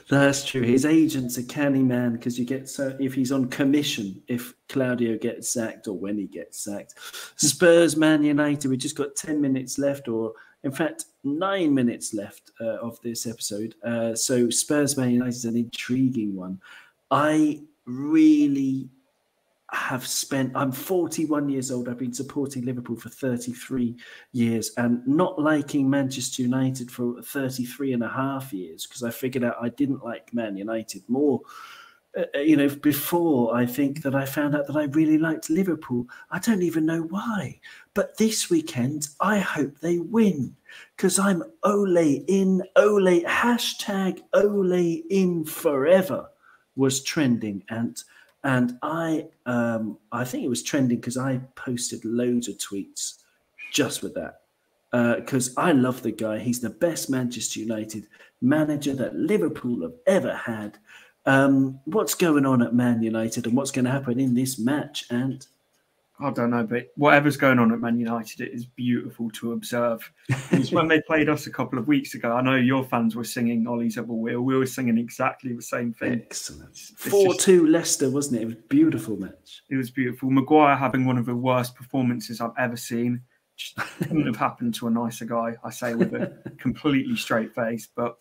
That's true. His agent's a canny man because you get if he's on commission, if Claudio gets sacked or when he gets sacked. Spurs, Man United. We just got 10 minutes left, or in fact 9 minutes left of this episode. So Spurs, Man United is an intriguing one. I really I'm 41 years old. I've been supporting Liverpool for 33 years and not liking Manchester United for 33 and a half years because I figured out I didn't like Man United more. Before I think that I found out that I really liked Liverpool. I don't even know why. But this weekend, I hope they win because I'm Ole in, Ole, hashtag Ole in forever was trending. And I think it was trending because I posted loads of tweets just with that. Because I love the guy. He's the best Manchester United manager that Liverpool have ever had. What's going on at Man United and what's going to happen in this match? And I don't know, but whatever's going on at Man United, it is beautiful to observe. It was when they played us a couple of weeks ago. I know your fans were singing Ollie's Other Wheel. We were singing exactly the same thing. Excellent. 4-2 Leicester, wasn't it? It was a beautiful match. It was beautiful. Maguire having one of the worst performances I've ever seen. Just couldn't have happened to a nicer guy, I say with a completely straight face. But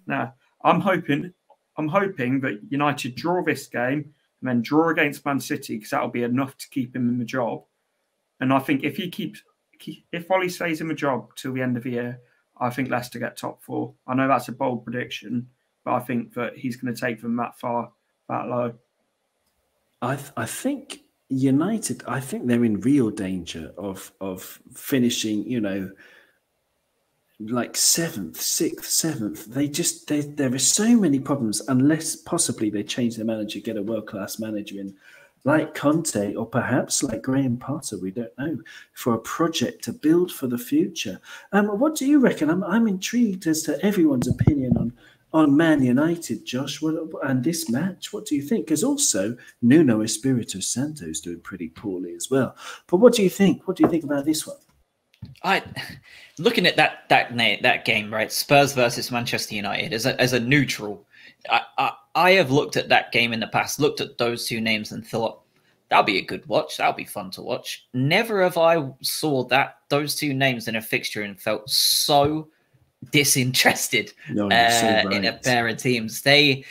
no, I'm hoping that United draw this game and then draw against Man City because that'll be enough to keep him in the job. And I think if Ollie stays in the job till the end of the year, I think Leicester get top 4. I know that's a bold prediction, but I think that he's going to take them that far, that low. I think United, I think they're in real danger of finishing, like 7th, 6th, 7th. There are so many problems unless possibly they change their manager, get a world-class manager in like Conte or perhaps like Graham Potter, we don't know, for a project to build for the future. What do you reckon? I'm intrigued as to everyone's opinion on Man United, Josh, and this match. What do you think? Because also Nuno Espirito Santo is doing pretty poorly as well. But what do you think? What do you think about this one? Looking at that game, right? Spurs versus Manchester United as a neutral. I have looked at that game in the past, looked at those two names and thought that'll be a good watch. That'll be fun to watch. Never have I saw those two names in a fixture and felt so disinterested in a pair of teams. They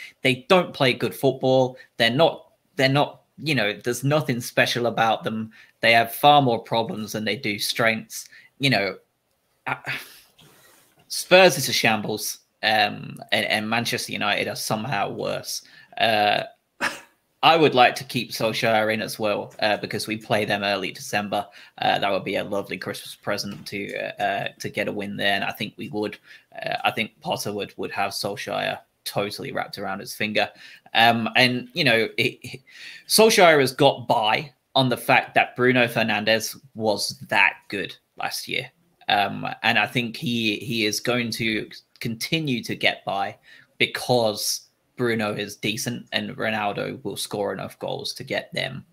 don't play good football. They're not. There's nothing special about them. They have far more problems than they do strengths. Spurs is a shambles, and Manchester United are somehow worse. I would like to keep Solskjaer in as well because we play them early December. That would be a lovely Christmas present to get a win there, and I think we would. I think Potter would have Solskjaer totally wrapped around his finger. Solskjaer has got by on the fact that Bruno Fernandes was that good last year. And I think he is going to continue to get by because Bruno is decent and Ronaldo will score enough goals to get them,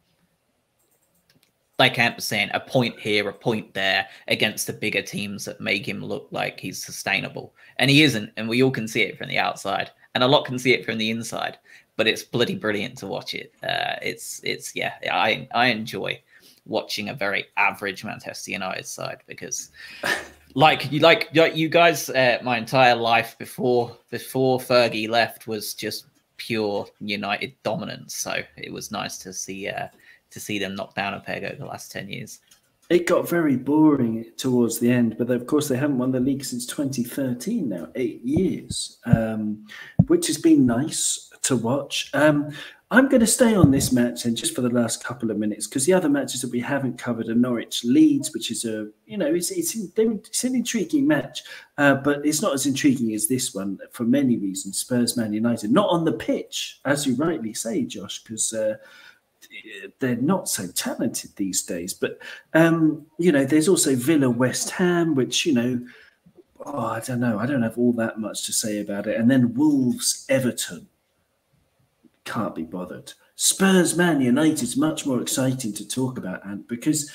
like Ant was saying, a point here, a point there against the bigger teams that make him look like he's sustainable. And he isn't, and we all can see it from the outside. And a lot can see it from the inside, but it's bloody brilliant to watch it. I enjoy watching a very average Manchester United side because, like you guys, my entire life before Fergie left was just pure United dominance. So it was nice to see them knock down a peg over the last 10 years. It got very boring towards the end, but of course they haven't won the league since 2013 now, 8 years, which has been nice to watch. I'm going to stay on this match and just for the last couple of minutes, because the other matches that we haven't covered are Norwich Leeds, which is it's an intriguing match, but it's not as intriguing as this one for many reasons. Spurs Man United, not on the pitch, as you rightly say, Josh, because they're not so talented these days. But there's also Villa West Ham, which I don't know. I don't have all that much to say about it. And then Wolves Everton. Can't be bothered. Spurs Man United is much more exciting to talk about, Ant, because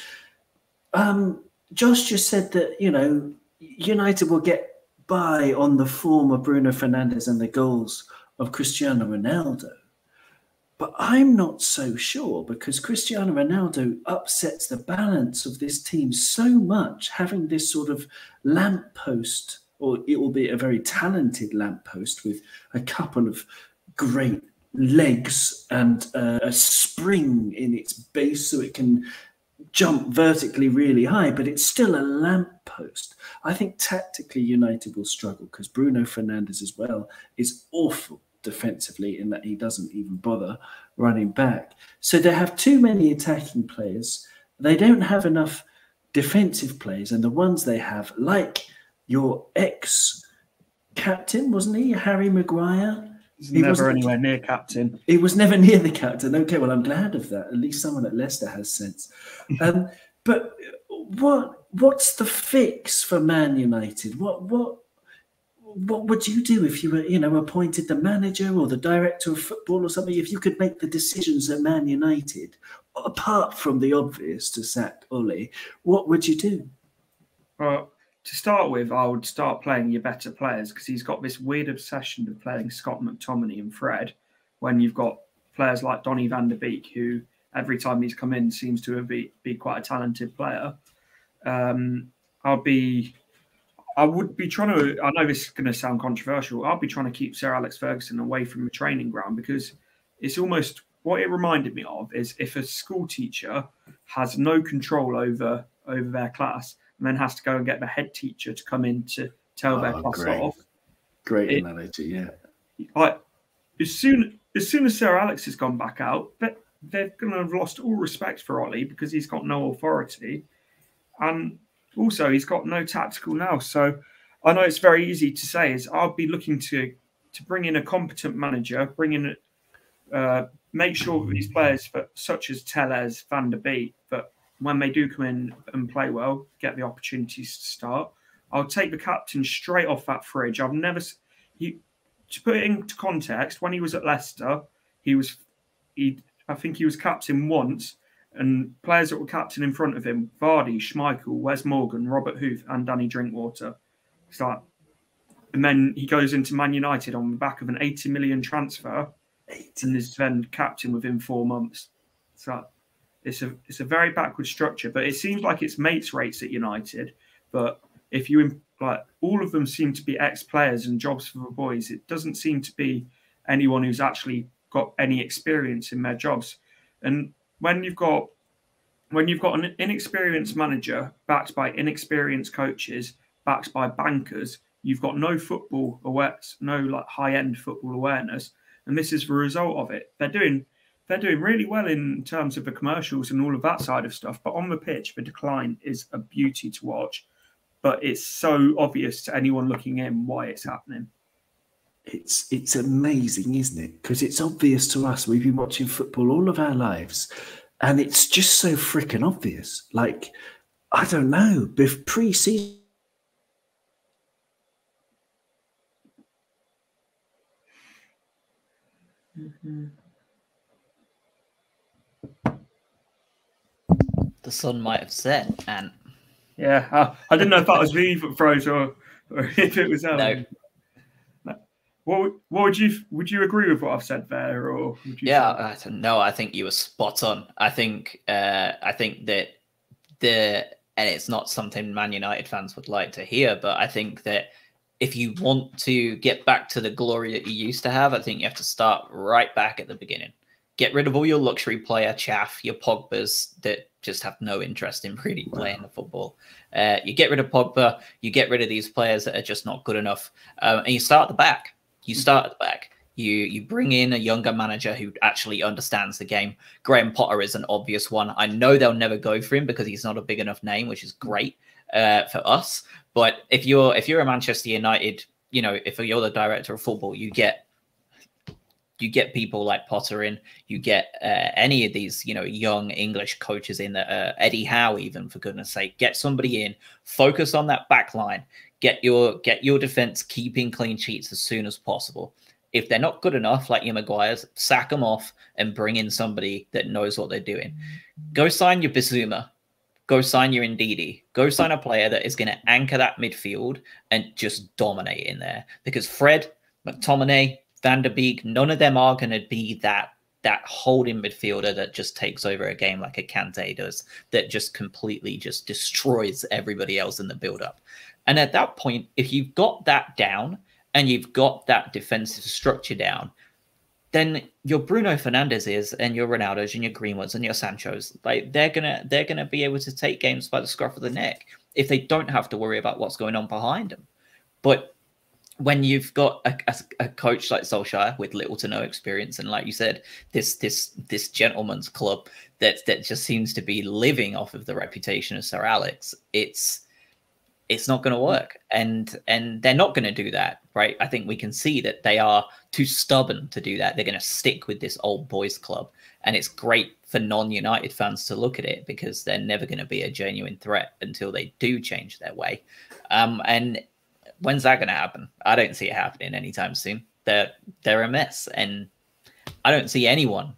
Josh just said that United will get by on the form of Bruno Fernandes and the goals of Cristiano Ronaldo, but I'm not so sure, because Cristiano Ronaldo upsets the balance of this team so much, having this sort of lamppost, or it will be a very talented lamppost with a couple of great legs and a spring in its base so it can jump vertically really high, but it's still a lamppost. I think tactically United will struggle because Bruno Fernandes as well is awful defensively in that he doesn't even bother running back. So they have too many attacking players. They don't have enough defensive players, and the ones they have, like your ex-captain, wasn't he, Harry Maguire? He never anywhere near captain. He was never near the captain. Okay, well, I'm glad of that. At least someone at Leicester has sense. But what's the fix for Man United? What would you do if you were, appointed the manager or the director of football or something? If you could make the decisions at Man United, apart from the obvious to sack Ole, what would you do? Well, to start with, I would start playing your better players, because he's got this weird obsession of playing Scott McTominay and Fred when you've got players like Donny van der Beek, who every time he's come in seems to be quite a talented player. I would be trying to, I know this is going to sound controversial, I'll be trying to keep Sir Alex Ferguson away from the training ground, because it's almost, what it reminded me of is if a school teacher has no control over their class and then has to go and get the head teacher to come in to tell their class off. Great analogy, yeah. As soon as Sir Alex has gone back out, they're going to have lost all respect for Ollie, because he's got no authority. And also, he's got no tactical now. So I know it's very easy to say, is I'll be looking to bring in a competent manager, make sure that these players, such as Telles, Van der Beek, that when they do come in and play well, get the opportunities to start. I'll take the captain straight off that fridge. To put it into context, when he was at Leicester, I think he was captain once, and players that were captain in front of him, Vardy, Schmeichel, Wes Morgan, Robert Huth, and Danny Drinkwater. And then he goes into Man United on the back of an 80 million transfer, and is then captain within 4 months. So it's a very backward structure, but it seems like it's mates rates at United. But if you all of them seem to be ex-players and jobs for the boys, it doesn't seem to be anyone who's actually got any experience in their jobs. And when you've got an inexperienced manager backed by inexperienced coaches, backed by bankers, you've got no football awareness, no high-end football awareness, and this is the result of it. They're doing really well in terms of the commercials and all of that side of stuff, but on the pitch, the decline is a beauty to watch. But it's so obvious to anyone looking in why it's happening. It's amazing, isn't it? Because it's obvious to us. We've been watching football all of our lives, and it's just so freaking obvious. I don't know, pre-season. The sun might have set, and yeah, I didn't know if that was me that froze or if it was no. What would you agree with what I've said there, or would you no, I think you were spot on. I think that and it's not something Man United fans would like to hear, but I think that if you want to get back to the glory that you used to have, I think you have to start right back at the beginning. Get rid of all your luxury player chaff, your Pogbas that just have no interest in really playing the football. You get rid of Pogba, you get rid of these players that are just not good enough, and you start at the back. You bring in a younger manager who actually understands the game. Graham Potter is an obvious one. I know they'll never go for him because he's not a big enough name, which is great for us. But if you're a Manchester United, if you're the director of football, you get people like Potter in. You get any of these, young English coaches in, Eddie Howe, even, for goodness sake. Get somebody in, focus on that back line, get your defense keeping clean sheets as soon as possible. If they're not good enough, like your Maguires, sack them off and bring in somebody that knows what they're doing. Go sign your Bissouma. Go sign your Ndidi. Go sign a player that is going to anchor that midfield and just dominate in there. Because Fred, McTominay, Van der Beek, none of them are going to be that holding midfielder that just takes over a game like a Kante does, that just completely just destroys everybody else in the build-up. And at that point, if you've got that down, and you've got that defensive structure down, then your Bruno Fernandezes and your Ronaldos and your Greenwoods and your Sanchos, like they're gonna be able to take games by the scruff of the neck if they don't have to worry about what's going on behind them. But when you've got a coach like Solskjaer with little to no experience, and like you said, this gentleman's club that just seems to be living off of the reputation of Sir Alex, it's not going to work, and they're not going to do that, right? I think we can see that they are too stubborn to do that. They're going to stick with this old boys club, and it's great for non-United fans to look at it because they're never going to be a genuine threat until they do change their way. And when's that going to happen? I don't see it happening anytime soon. They're a mess, and I don't see anyone.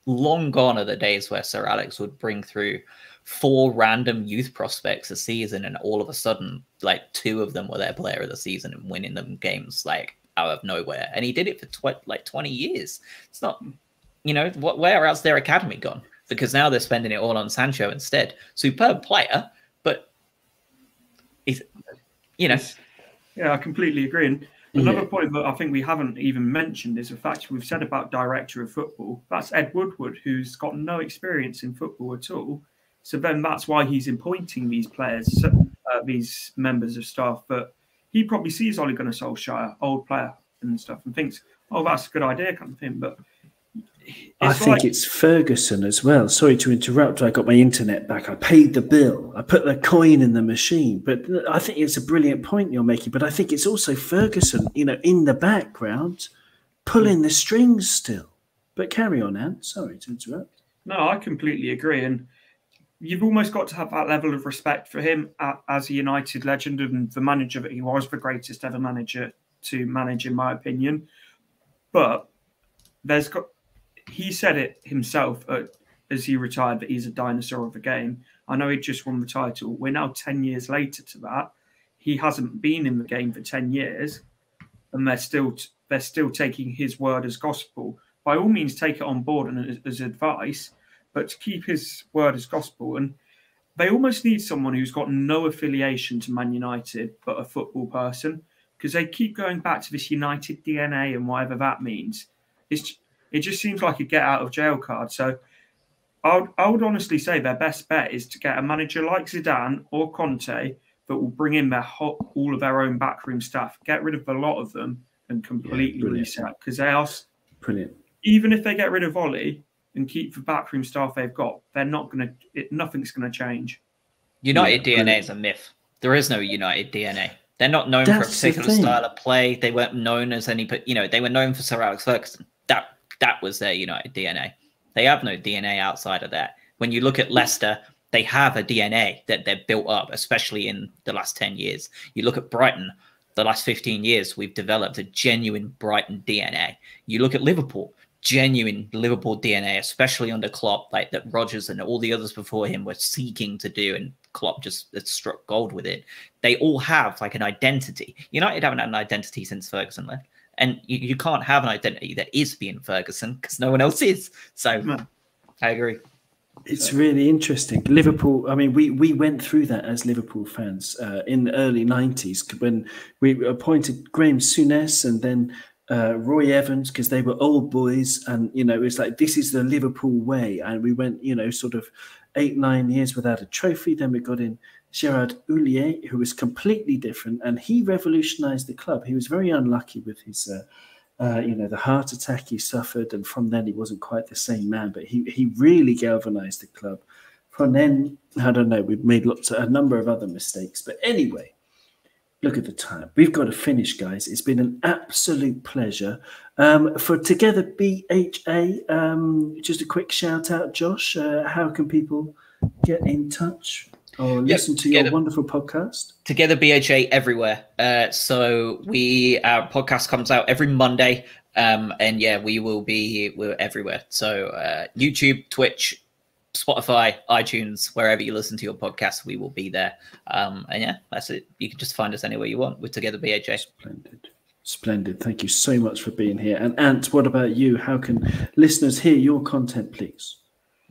Long gone are the days where Sir Alex would bring through 4 random youth prospects a season, and all of a sudden, like 2 of them were their player of the season and winning them games like out of nowhere. And he did it for 20 years. It's not, where else their academy gone? Because now they're spending it all on Sancho instead. Superb player, but he's, Yeah, I completely agree. And another point that I think we haven't even mentioned is the fact we've said about director of football. That's Ed Woodward, who's got no experience in football at all. So then that's why he's appointing these players, these members of staff. But he probably sees Ole Gunnar Solskjaer, old player and stuff, and thinks, oh, that's a good idea kind of thing. But I think it's Ferguson as well. Sorry to interrupt. I got my internet back. I paid the bill. I put the coin in the machine. But I think it's a brilliant point you're making. But I think it's also Ferguson, in the background, pulling the strings still. But carry on, Ant. Sorry to interrupt. No, I completely agree. And you've almost got to have that level of respect for him as a United legend and the manager that he was, the greatest ever manager to manage, in my opinion. But he said it himself as he retired that he's a dinosaur of the game. I know he just won the title. We're now 10 years later to that. He hasn't been in the game for 10 years, and they're still taking his word as gospel. By all means, take it on board and as advice, but to keep his word as gospel. And they almost need someone who's got no affiliation to Man United but a football person, because they keep going back to this United DNA and whatever that means. It just seems like a get out of jail card. So I would honestly say their best bet is to get a manager like Zidane or Conte that will bring in all of their own backroom staff, get rid of a lot of them and completely reset, because they are brilliant. Even if they get rid of Ollie and keep the backroom staff they've got, they're not going to. Nothing's going to change. United DNA is a myth. There is no United DNA. They're not known for a particular style of play. They weren't known as any, they were known for Sir Alex Ferguson. That was their United DNA. They have no DNA outside of that. When you look at Leicester, they have a DNA that they've built up, especially in the last 10 years. You look at Brighton, the last 15 years, we've developed a genuine Brighton DNA. You look at Liverpool, genuine Liverpool DNA, especially under Klopp, like that Rodgers and all the others before him were seeking to do, and Klopp just struck gold with it. They all have like an identity. United haven't had an identity since Ferguson left. And you can't have an identity that is being Ferguson because no one else is. So I agree. It's really interesting. Liverpool, I mean, we went through that as Liverpool fans in the early 90s when we appointed Graham Souness and then Roy Evans, because they were old boys. And, it's like, this is the Liverpool way. And we went, sort of 8-9 years without a trophy. Then we got in Gerard Houllier, who was completely different, and he revolutionized the club. He was very unlucky with his the heart attack he suffered, and from then he wasn't quite the same man. But he really galvanised the club. From then, I don't know, we've made a number of other mistakes. But anyway, look at the time. We've got to finish, guys. It's been an absolute pleasure. For Together BHA, just a quick shout out, Josh. How can people get in touch or listen to your wonderful podcast? Together BHA everywhere. So our podcast comes out every Monday. And yeah, we're everywhere. So YouTube, Twitch, Spotify, iTunes, wherever you listen to your podcast, we will be there. And yeah, that's it. You can just find us anywhere you want with Together BHA. Splendid. Thank you so much for being here. And Ant, what about you? How can listeners hear your content, please?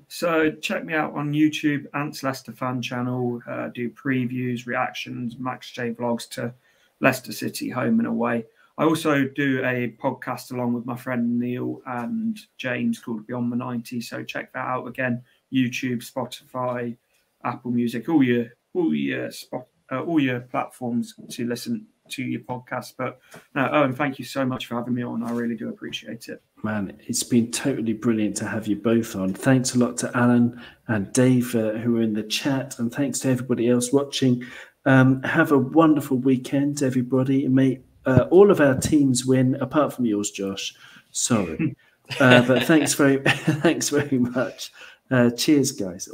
So check me out on YouTube, Ant's Leicester Fan Channel. Do previews, reactions, Max J vlogs to Leicester City home and away. I also do a podcast along with my friend Neil and James called Beyond the 90. So check that out again. YouTube, Spotify, Apple Music, all your platforms to listen to your podcast. But no, Owen, thank you so much for having me on. I really do appreciate it. Man, it's been totally brilliant to have you both on. Thanks a lot to Alan and Dave who are in the chat, and thanks to everybody else watching. Have a wonderful weekend, everybody. May all of our teams win, apart from yours, Josh. Sorry, but thanks very much. Cheers, guys.